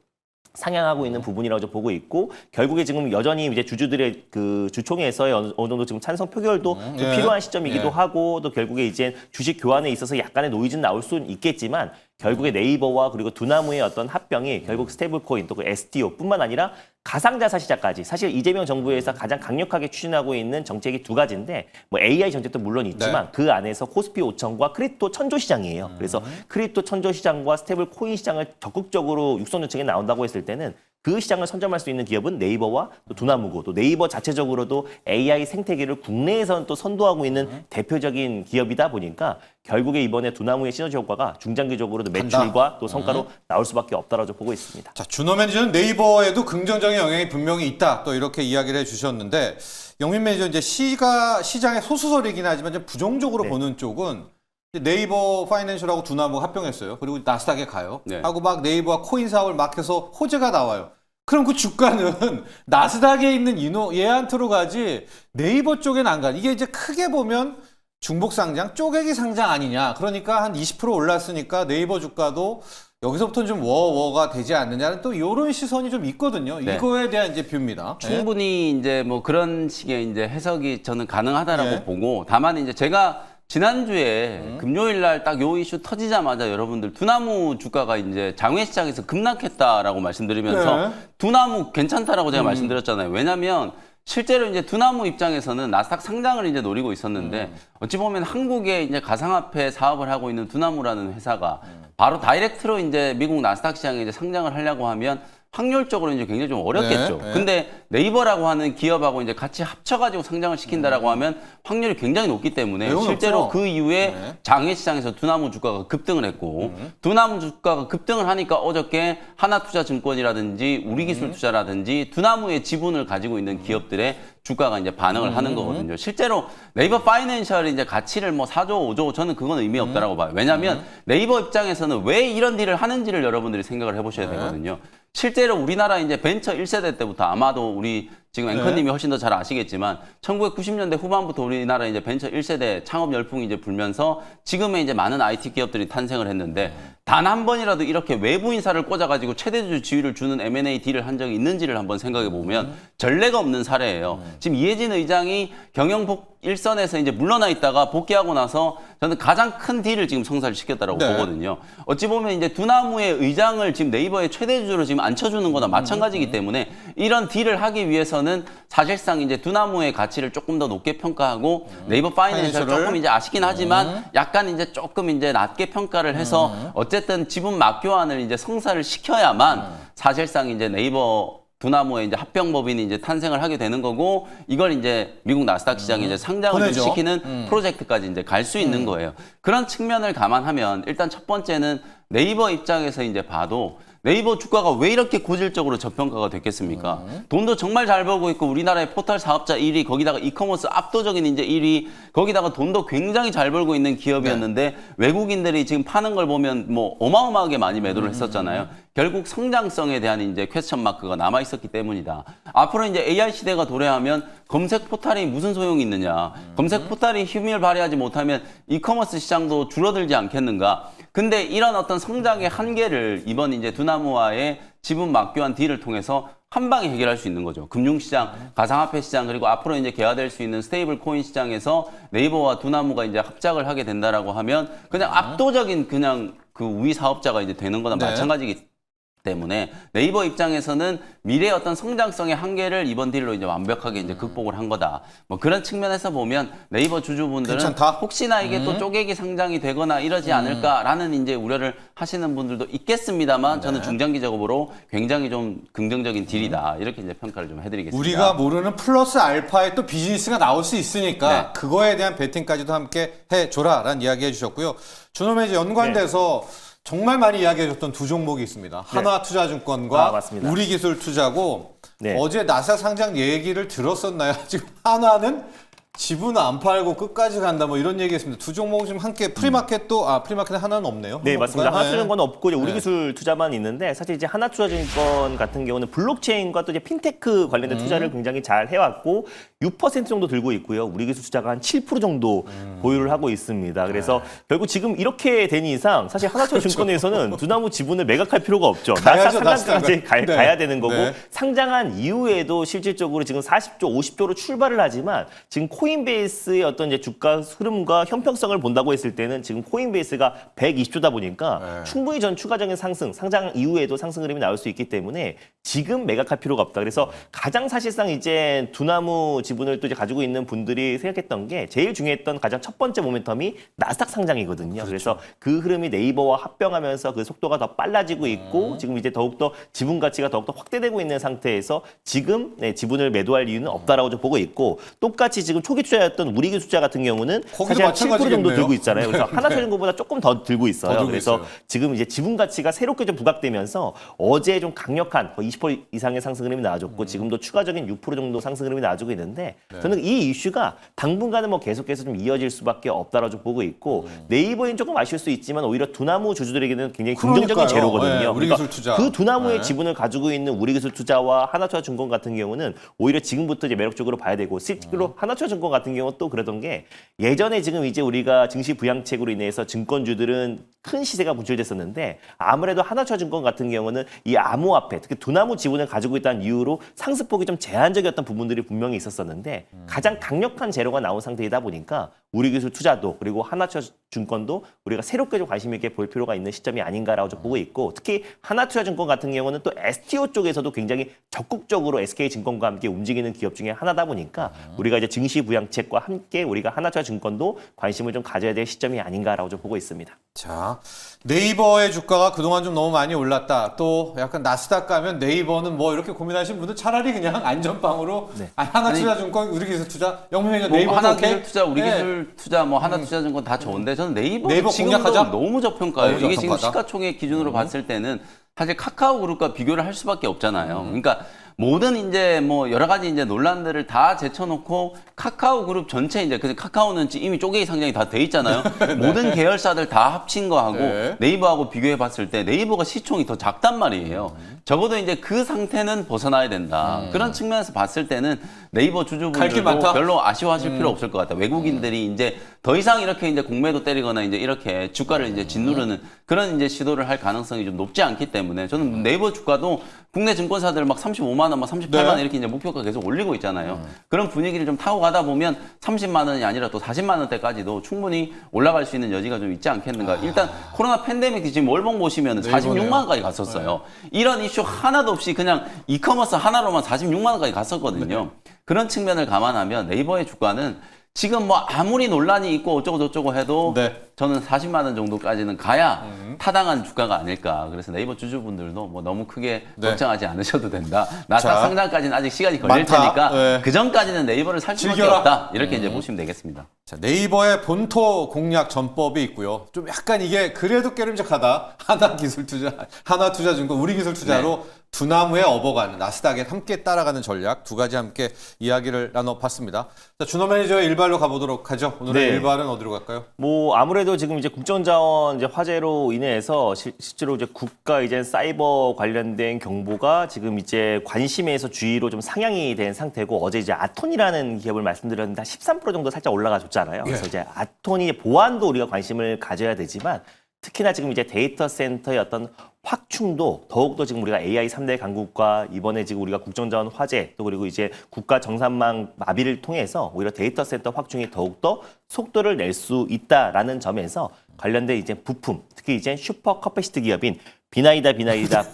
상향하고 있는 부분이라고 좀 보고 있고 결국에 지금 여전히 이제 주주들의 그 주총회에서의 어느 정도 지금 찬성 표결도 좀 예. 필요한 시점이기도 예. 하고 또 결국에 이제 주식 교환에 있어서 약간의 노이즈는 나올 수는 있겠지만 결국에 네이버와 그리고 두나무의 어떤 합병이 결국 스테이블 코인 또 그 STO뿐만 아니라 가상자산 시장까지 사실 이재명 정부에서 가장 강력하게 추진하고 있는 정책이 두 가지인데 뭐 AI 정책도 물론 있지만 그 안에서 코스피 5천과 크립토 천조 시장이에요. 그래서 크립토 천조 시장과 스테이블 코인 시장을 적극적으로 육성 정책에 나온다고 했을 때는 그 시장을 선점할 수 있는 기업은 네이버와 또 두나무고 또 네이버 자체적으로도 AI 생태계를 국내에서는 또 선도하고 있는 대표적인 기업이다 보니까 결국에 이번에 두나무의 시너지 효과가 중장기적으로도 매출과 또 성과로 나올 수밖에 없다라고 보고 있습니다. 자, 준호 매니저는 네이버에도 긍정적인 영향이 분명히 있다. 또 이렇게 이야기를 해주셨는데 영민 매니저 이제 시장의 소수설이긴 하지만 좀 부정적으로 네. 보는 쪽은 네이버 파이낸셜하고 두나무 합병했어요. 그리고 나스닥에 가요. 네. 하고 막 네이버와 코인 사업을 막 해서 호재가 나와요. 그럼 그 주가는 나스닥에 있는 얘한테로 가지 네이버 쪽엔 안 가. 이게 이제 크게 보면 중복 상장, 쪼개기 상장 아니냐. 그러니까 한 20% 올랐으니까 네이버 주가도 여기서부터는 좀 워워가 되지 않느냐는 또 이런 시선이 좀 있거든요. 네. 이거에 대한 이제 뷰입니다. 충분히 이제 뭐 그런 식의 이제 해석이 저는 가능하다라고 예. 보고 다만 이제 제가 지난주에 금요일 날 딱 요 이슈 터지자마자 여러분들 두나무 주가가 이제 장외 시장에서 급락했다라고 말씀드리면서 네. 두나무 괜찮다라고 제가 말씀드렸잖아요. 왜냐면 실제로 이제 두나무 입장에서는 나스닥 상장을 이제 노리고 있었는데 어찌 보면 한국에 이제 가상화폐 사업을 하고 있는 두나무라는 회사가 바로 다이렉트로 이제 미국 나스닥 시장에 이제 상장을 하려고 하면 확률적으로 이제 굉장히 좀 어렵겠죠. 네, 네. 근데 네이버라고 하는 기업하고 이제 같이 합쳐가지고 상장을 시킨다라고 하면 확률이 굉장히 높기 때문에 매우 실제로 높죠. 그 이후에 네. 장외 시장에서 두나무 주가가 급등을 했고 두나무 주가가 급등을 하니까 어저께 하나투자증권이라든지 우리기술투자라든지 두나무의 지분을 가지고 있는 기업들의 주가가 이제 반응을 하는 거거든요. 실제로 네이버 파이낸셜이 이제 가치를 뭐 4조, 5조 저는 그건 의미 없다라고 봐요. 왜냐하면 네이버 입장에서는 왜 이런 딜을 하는지를 여러분들이 생각을 해보셔야 되거든요. 실제로 우리나라 이제 벤처 1세대 때부터 아마도 우리 지금 앵커님이 훨씬 더 잘 아시겠지만 1990년대 후반부터 우리나라 이제 벤처 1세대 창업 열풍이 이제 불면서 지금의 이제 많은 IT 기업들이 탄생을 했는데 단 한 번이라도 이렇게 외부 인사를 꽂아가지고 최대주 지위를 주는 M&A 딜을 한 적이 있는지를 한번 생각해 보면 전례가 없는 사례예요. 지금 이해진 의장이 경영복 일선에서 이제 물러나 있다가 복귀하고 나서 저는 가장 큰 딜을 지금 성사를 시켰다라고 네. 보거든요. 어찌 보면 이제 두나무의 의장을 지금 네이버의 최대주로 지금 앉혀주는 거나 마찬가지이기 때문에 이런 딜을 하기 위해서는 사실상 이제 두나무의 가치를 조금 더 높게 평가하고 네이버 파이낸셜 파이낸셜을? 조금 이제 아쉽긴 하지만 약간 이제 조금 이제 낮게 평가를 해서 어쨌든 지분 막교환을 이제 성사를 시켜야만 사실상 이제 네이버 두나무의 이제 합병법인이 이제 탄생을 하게 되는 거고 이걸 이제 미국 나스닥 시장에 이제 상장을 좀 보내죠. 시키는 프로젝트까지 이제 갈 수 있는 거예요. 그런 측면을 감안하면 일단 첫 번째는 네이버 입장에서 이제 봐도 네이버 주가가 왜 이렇게 고질적으로 저평가가 됐겠습니까? 돈도 정말 잘 벌고 있고 우리나라의 포털 사업자 1위, 거기다가 이커머스 압도적인 이제 1위, 거기다가 돈도 굉장히 잘 벌고 있는 기업이었는데 외국인들이 지금 파는 걸 보면 뭐 어마어마하게 많이 매도를 했었잖아요. 결국 성장성에 대한 이제 퀘스천 마크가 남아 있었기 때문이다. 앞으로 이제 AI 시대가 도래하면 검색 포탈이 무슨 소용이 있느냐? 검색 포탈이 힘을 발휘하지 못하면 이커머스 시장도 줄어들지 않겠는가? 근데 이런 어떤 성장의 한계를 이번 이제 두나무와의 지분 막교환 딜을 통해서 한 방에 해결할 수 있는 거죠. 금융시장, 가상화폐 시장, 그리고 앞으로 이제 개화될 수 있는 스테이블 코인 시장에서 네이버와 두나무가 이제 합작을 하게 된다라고 하면 그냥 압도적인 그냥 그 우위 사업자가 이제 되는 거나 네. 마찬가지기 때문에 네이버 입장에서는 미래의 어떤 성장성의 한계를 이번 딜로 이제 완벽하게 이제 극복을 한 거다. 뭐 그런 측면에서 보면 네이버 주주분들은 괜찮다? 혹시나 이게 또 쪼개기 상장이 되거나 이러지 않을까라는 이제 우려를 하시는 분들도 있겠습니다만 저는 중장기적으로 굉장히 좀 긍정적인 딜이다. 이렇게 이제 평가를 좀 해드리겠습니다. 우리가 모르는 플러스 알파의 또 비즈니스가 나올 수 있으니까 네. 그거에 대한 베팅까지도 함께 해줘라라는 이야기 해주셨고요. 준호매 이제 연관돼서 정말 많이 이야기해줬던 두 종목이 있습니다. 하나투자증권과 맞습니다. 우리기술투자고 네. 어제 나스닥 상장 얘기를 들었었나요? 지금 하나는 지분 안 팔고 끝까지 간다 뭐 이런 얘기했습니다. 두 종목 지금 함께 프리마켓도 프리마켓 하나는 없네요. 네, 맞습니다. 네. 하나투자증권은 없고 이제 우리기술 투자만 있는데 사실 이제 하나투자증권 같은 경우는 블록체인과 또 이제 핀테크 관련된 투자를 굉장히 잘 해왔고 6% 정도 들고 있고요. 우리기술 투자가 한 7% 정도 보유를 하고 있습니다. 그래서 결국 지금 이렇게 된 이상 사실 하나투자증권에서는 두나무 지분을 매각할 필요가 없죠. 가야죠, 나스닥까지 나스닥은. 네. 가야 되는 거고 네. 상장한 이후에도 실질적으로 지금 40조, 50조로 출발을 하지만 지금 코인베이스의 어떤 이제 주가 흐름과 형평성을 본다고 했을 때는 지금 코인베이스가 120조다 보니까 충분히 전 추가적인 상장 이후에도 상승 흐름이 나올 수 있기 때문에 지금 매각할 필요가 없다. 그래서 가장 사실상 이제 두나무 지분을 또 이제 가지고 있는 분들이 생각했던 게 제일 중요했던 가장 첫 번째 모멘텀이 나스닥 상장이거든요. 그래서 그 흐름이 네이버와 합병하면서 그 속도가 더 빨라지고 있고 지금 이제 더욱더 지분 가치가 더욱더 확대되고 있는 상태에서 지금 지분을 매도할 이유는 없다라고 좀 보고 있고 똑같이 지금 초기 투자였던 우리기술 투자 같은 경우는 거기도 사실 한 7% 정도 마찬가지겠네요. 들고 있잖아요. 그래서 하나투자증권보다 조금 더 들고 있어요. 더 들고 그래서 있어요. 지금 이제 지분 가치가 새롭게 좀 부각되면서 어제 좀 강력한 거의 20% 이상의 상승 흐름이 나와줬고 지금도 추가적인 6% 정도 상승 흐름이 나와주고 있는데 저는 이 이슈가 당분간은 뭐 계속해서 좀 이어질 수밖에 없다라고 좀 보고 있고 네이버엔 조금 아쉬울 수 있지만 오히려 두나무 주주들에게는 굉장히 긍정적인 그러니까요. 재료거든요. 네, 우리기술 투자. 그 두나무의 네. 지분을 가지고 있는 우리기술 투자와 하나투자증권 같은 경우는 오히려 지금부터 이제 매력적으로 봐야 되고 실제로 하나투자증권 같은 경우 또 그러던 게 예전에 지금 이제 우리가 증시 부양책으로 인해서 증권주들은 큰 시세가 분출됐었는데 아무래도 하나투자증권 같은 경우는 이 암호화폐 특히 두나무 지분을 가지고 있다는 이유로 상승폭이 좀 제한적이었던 부분들이 분명히 있었었는데 가장 강력한 재료가 나온 상태이다 보니까 우리기술투자도 그리고 하나투자증권도 우리가 새롭게 좀 관심 있게 볼 필요가 있는 시점이 아닌가라고 좀 보고 있고 특히 하나투자증권 같은 경우는 또 STO 쪽에서도 굉장히 적극적으로 SK증권과 함께 움직이는 기업 중에 하나다 보니까 우리가 이제 증시부양책과 함께 우리가 하나투자증권도 관심을 좀 가져야 될 시점이 아닌가라고 좀 보고 있습니다. 자, 네이버의 주가가 그동안 좀 너무 많이 올랐다. 또 약간 나스닥 가면 네이버는 뭐 이렇게 고민하시는 분들 차라리 그냥 안전빵으로 네. 하나투자증권, 우리기술투자, 영민이가 뭐 네이버 하나기술투자, 우리기술투자, 뭐 하나투자증권 다 좋은데 저는 네이버 지금도 공략하자? 너무 저평가예요. 너무 이게 지금 저평가다? 시가총액 기준으로 봤을 때는 사실 카카오그룹과 비교를 할 수밖에 없잖아요. 그러니까 모든 이제 뭐 여러 가지 이제 논란들을 다 제쳐놓고 카카오그룹 전체 이제 그 카카오는 이미 쪼개기 상장이 다 돼 있잖아요. 모든 계열사들 다 합친 거하고 네. 네이버하고 비교해 봤을 때 네이버가 시총이 더 작단 말이에요. 적어도 이제 그 상태는 벗어나야 된다. 그런 측면에서 봤을 때는 네이버 갈길 주주분들도 많다? 별로 아쉬워하실 필요 없을 것 같아요. 외국인들이 이제 더 이상 이렇게 이제 공매도 때리거나 이제 이렇게 주가를 이제 짓누르는 그런 이제 시도를 할 가능성이 좀 높지 않기 때문에 저는 네이버 주가도 국내 증권사들 막 35만 원, 막 38만 원 네. 이렇게 이제 목표가 계속 올리고 있잖아요. 그런 분위기를 좀 타고 가다 보면 30만 원이 아니라 또 40만 원대까지도 충분히 올라갈 수 있는 여지가 좀 있지 않겠는가. 일단 코로나 팬데믹 지금 월봉 보시면 46만 원까지 갔었어요. 이런 이슈 하나도 없이 그냥 이커머스 하나로만 46만 원까지 갔었거든요. 그런 측면을 감안하면 네이버의 주가는 지금 뭐 아무리 논란이 있고 어쩌고 저쩌고 해도 네. 저는 40만 원 정도까지는 가야 타당한 주가가 아닐까. 그래서 네이버 주주분들도 뭐 너무 크게 네. 걱정하지 않으셔도 된다. 나스닥 자, 상장까지는 아직 시간이 걸릴 많다. 테니까 네. 그 전까지는 네이버를 살 수밖에 즐겨라. 없다. 이렇게 이제 보시면 되겠습니다. 자, 네이버의 본토 공략 전법이 있고요. 좀 약간 이게 그래도 깨름직하다. 하나투자증권, 우리기술투자로 두 나무에 업어가는 나스닥에 함께 따라가는 전략 두 가지 함께 이야기를 나눠봤습니다. 자, 준호 매니저의 일발로 가보도록 하죠. 오늘의 네. 일발은 어디로 갈까요? 뭐 아무래도 지금 이제 국정자원 이제 화재로 인해서 실제로 이제 국가 이제 사이버 관련된 경보가 지금 이제 관심에서 주의로 좀 상향이 된 상태고 어제 이제 아톤이라는 기업을 말씀드렸는데 한 13% 정도 살짝 올라가 줬잖아요. 그래서 이제 아톤이 보안도 우리가 관심을 가져야 되지만 특히나 지금 이제 데이터 센터의 어떤 확충도 더욱더 지금 우리가 AI 3대 강국과 이번에 지금 우리가 국정자원 화재 또 그리고 이제 국가 정산망 마비를 통해서 오히려 데이터 센터 확충이 더욱더 속도를 낼 수 있다라는 점에서 관련된 이제 부품 특히 이제 슈퍼 커패시티 기업인 비나이다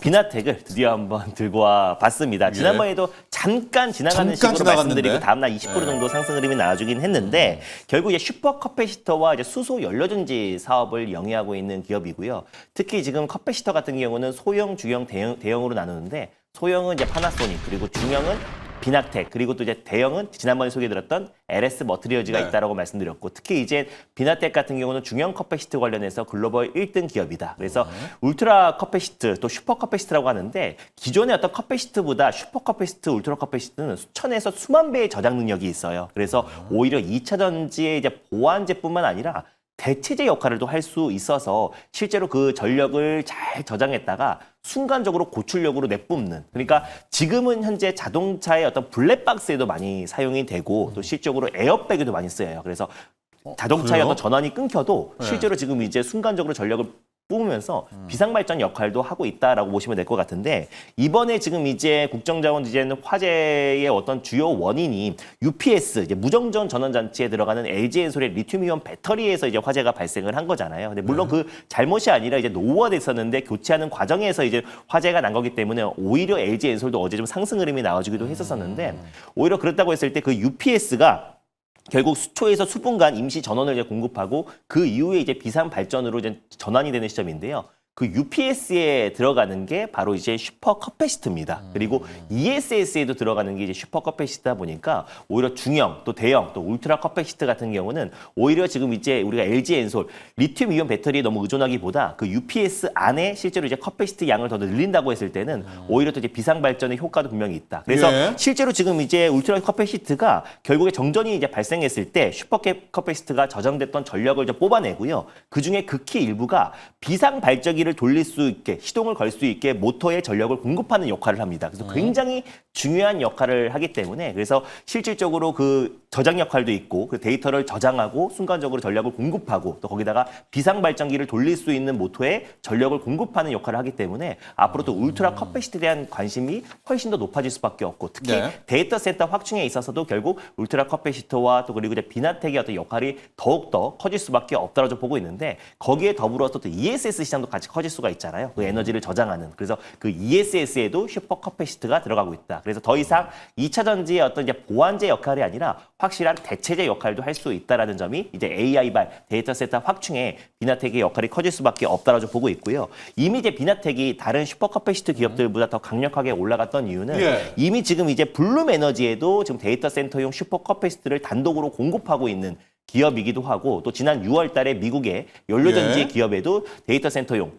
비나텍을 드디어 한번 들고 와 봤습니다. 지난번에도 잠깐 지나가는 잠깐 식으로 지나갔는데. 말씀드리고 다음날 20% 정도 상승 흐름이 나와주긴 했는데 결국 이제 슈퍼 커패시터와 이제 수소 연료전지 사업을 영위하고 있는 기업이고요. 특히 지금 커패시터 같은 경우는 소형, 중형, 대형으로 나누는데 소형은 이제 파나소닉 그리고 중형은 비나텍 그리고 또 이제 대형은 지난번에 소개해드렸던 LS 머트리얼즈가 네. 있다라고 말씀드렸고 특히 이제 비나텍 같은 경우는 중형 커패시티 관련해서 글로벌 1등 기업이다. 그래서 울트라 커패시티 또 슈퍼 커패시티라고 하는데 기존의 어떤 커패시티보다 슈퍼 커패시티, 울트라 커패시티는 수천에서 수만 배의 저장 능력이 있어요. 그래서 오히려 2차 전지의 이제 보완제뿐만 아니라 대체제 역할을 또 할 수 있어서 실제로 그 전력을 잘 저장했다가 순간적으로 고출력으로 내뿜는 그러니까 지금은 현재 자동차의 어떤 블랙박스에도 많이 사용이 되고 또 실적으로 에어백에도 많이 쓰여요. 그래서 자동차의 그래요? 어떤 전원이 끊겨도 네. 실제로 지금 이제 순간적으로 전력을 뿜으면서 비상발전 역할도 하고 있다라고 보시면 될 것 같은데 이번에 지금 이제 국정자원 이제는 화재의 어떤 주요 원인이 UPS 이제 무정전 전원장치에 들어가는 LG엔솔의 리튬이온 배터리에서 이제 화재가 발생을 한 거잖아요. 근데 물론 그 잘못이 아니라 이제 노후화됐었는데 교체하는 과정에서 이제 화재가 난 거기 때문에 오히려 LG엔솔도 어제 좀 상승 흐름이 나와주기도 했었었는데 오히려 그렇다고 했을 때 그 UPS가 결국 수초에서 수분간 임시 전원을 이제 공급하고 그 이후에 이제 비상 발전으로 이제 전환이 되는 시점인데요. 그 UPS에 들어가는 게 바로 이제 슈퍼 커패시티입니다. 그리고 ESS에도 들어가는 게 이제 슈퍼 커패시티다 보니까 오히려 중형 또 대형 또 울트라 커패시티 같은 경우는 오히려 지금 이제 우리가 LG엔솔 리튬 이온 배터리에 너무 의존하기보다 그 UPS 안에 실제로 이제 커패시티 양을 더 늘린다고 했을 때는 오히려 또 이제 비상 발전의 효과도 분명히 있다. 그래서 예. 실제로 지금 이제 울트라 커패시티가 결국에 정전이 이제 발생했을 때 슈퍼 커패시티가 저장됐던 전력을 좀 뽑아내고요. 그 중에 극히 일부가 비상 발전기를 커피시티를 돌릴 수 있게 시동을 걸 수 있게 모터에 전력을 공급하는 역할을 합니다. 그래서 굉장히 중요한 역할을 하기 때문에 그래서 실질적으로 그 저장 역할도 있고 그 데이터를 저장하고 순간적으로 전력을 공급하고 또 거기다가 비상 발전기를 돌릴 수 있는 모터에 전력을 공급하는 역할을 하기 때문에 앞으로 또 울트라 커피시티에 대한 관심이 훨씬 더 높아질 수밖에 없고 특히 네. 데이터 센터 확충에 있어서도 결국 울트라 커피시터와 또 그리고 이제 비나텍의 어떤 역할이 더욱더 커질 수밖에 없다고 좀 보고 있는데 거기에 더불어서 또 ESS 시장도 같이 커질 수가 있잖아요. 그 에너지를 저장하는. 그래서 그 ESS에도 슈퍼 커피시트가 들어가고 있다. 그래서 더 이상 2차 전지의 어떤 이제 보완제 역할이 아니라 확실한 대체제 역할도 할 수 있다라는 점이 이제 AI발 데이터 센터 확충에 비나텍의 역할이 커질 수밖에 없다고 좀 보고 있고요. 이미 이제 비나텍이 다른 슈퍼 커피시트 기업들보다 더 강력하게 올라갔던 이유는 예. 이미 지금 이제 블룸 에너지에도 지금 데이터 센터용 슈퍼 커피시트를 단독으로 공급하고 있는 기업이기도 하고 또 지난 6월 달에 미국의 연료전지 예. 기업에도 데이터 센터용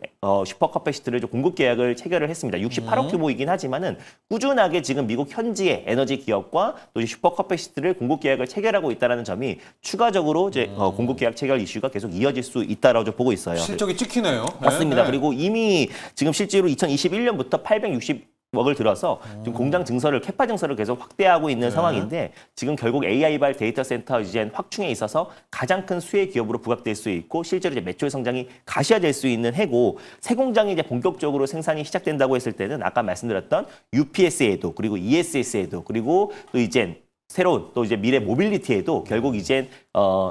슈퍼 커피시트를 좀 공급 계약을 체결을 했습니다. 68억 규모이긴 하지만은 꾸준하게 지금 미국 현지의 에너지 기업과 또 슈퍼 커피시트를 공급 계약을 체결하고 있다는 점이 추가적으로 이제 공급 계약 체결 이슈가 계속 이어질 수 있다라고 좀 보고 있어요. 실적이 찍히네요. 맞습니다. 네. 그리고 이미 지금 실제로 2021년부터 860억을 들어서 지금 공장 증설을 캐파 증설을 계속 확대하고 있는 상황인데 지금 결국 AI발 데이터 센터 이제 확충에 있어서 가장 큰 수혜 기업으로 부각될 수 있고 실제로 이제 매출 성장이 가시화될 수 있는 해고 새 공장이 이제 본격적으로 생산이 시작된다고 했을 때는 아까 말씀드렸던 UPS에도 그리고 ESS에도 그리고 또 이제 새로운 또 이제 미래 모빌리티에도 결국 이제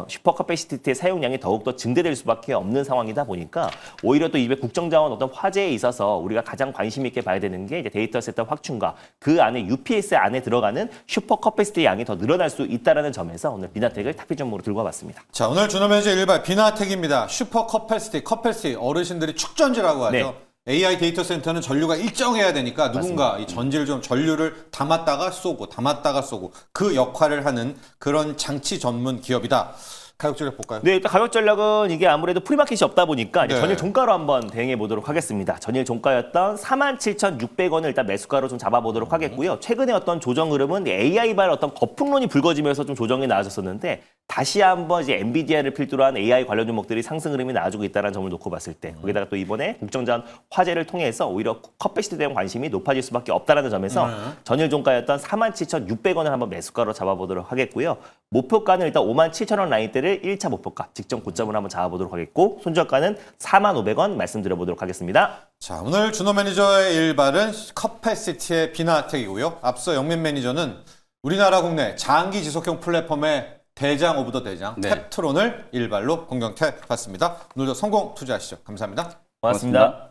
슈퍼 커피시티의 사용량이 더욱더 증대될 수밖에 없는 상황이다 보니까 오히려 또 이번 국정자원 어떤 화제에 있어서 우리가 가장 관심 있게 봐야 되는 게 이제 데이터 센터 확충과 그 안에 UPS 안에 들어가는 슈퍼 커피시티 양이 더 늘어날 수 있다라는 점에서 오늘 비나텍을 탑픽 종목으로 들고 와봤습니다. 자, 오늘 준호면제 일발 비나텍입니다. 슈퍼 커패시티 어르신들이 축전지라고 하죠. 네. AI 데이터 센터는 전류가 일정해야 되니까 누군가 이 전지를 좀 전류를 담았다가 쏘고 그 역할을 하는 그런 장치 전문 기업이다. 가격 전략 볼까요? 네, 일단 가격 전략은 이게 아무래도 프리마켓이 없다 보니까 이제 네. 전일 종가로 한번 대응해 보도록 하겠습니다. 전일 종가였던 47,600원을 일단 매수가로 좀 잡아보도록 하겠고요. 최근에 어떤 조정 흐름은 AI발 어떤 거품론이 불거지면서 좀 조정이 나아졌었는데 다시 한번 이제 엔비디아를 필두로 한 AI 관련 종목들이 상승 흐름이 나아지고 있다는 점을 놓고 봤을 때 거기다가 또 이번에 국정자원 화제를 통해서 오히려 커피시티에 대한 관심이 높아질 수밖에 없다는 점에서 전일 종가였던 47,600원을 한번 매수가로 잡아보도록 하겠고요. 목표가는 일단 57,000원 라인대를 1차 목표가 직전 고점을 한번 잡아보도록 하겠고 손절가는 45,500원 말씀드려보도록 하겠습니다. 자, 오늘 준호 매니저의 일발은 커패시티의 비나텍이고요. 앞서 영민 매니저는 우리나라 국내 장기 지속형 플랫폼의 대장 오브 더 대장 네. 탭트론을 일발로 공격해 봤습니다. 오늘도 성공 투자하시죠. 감사합니다. 고맙습니다.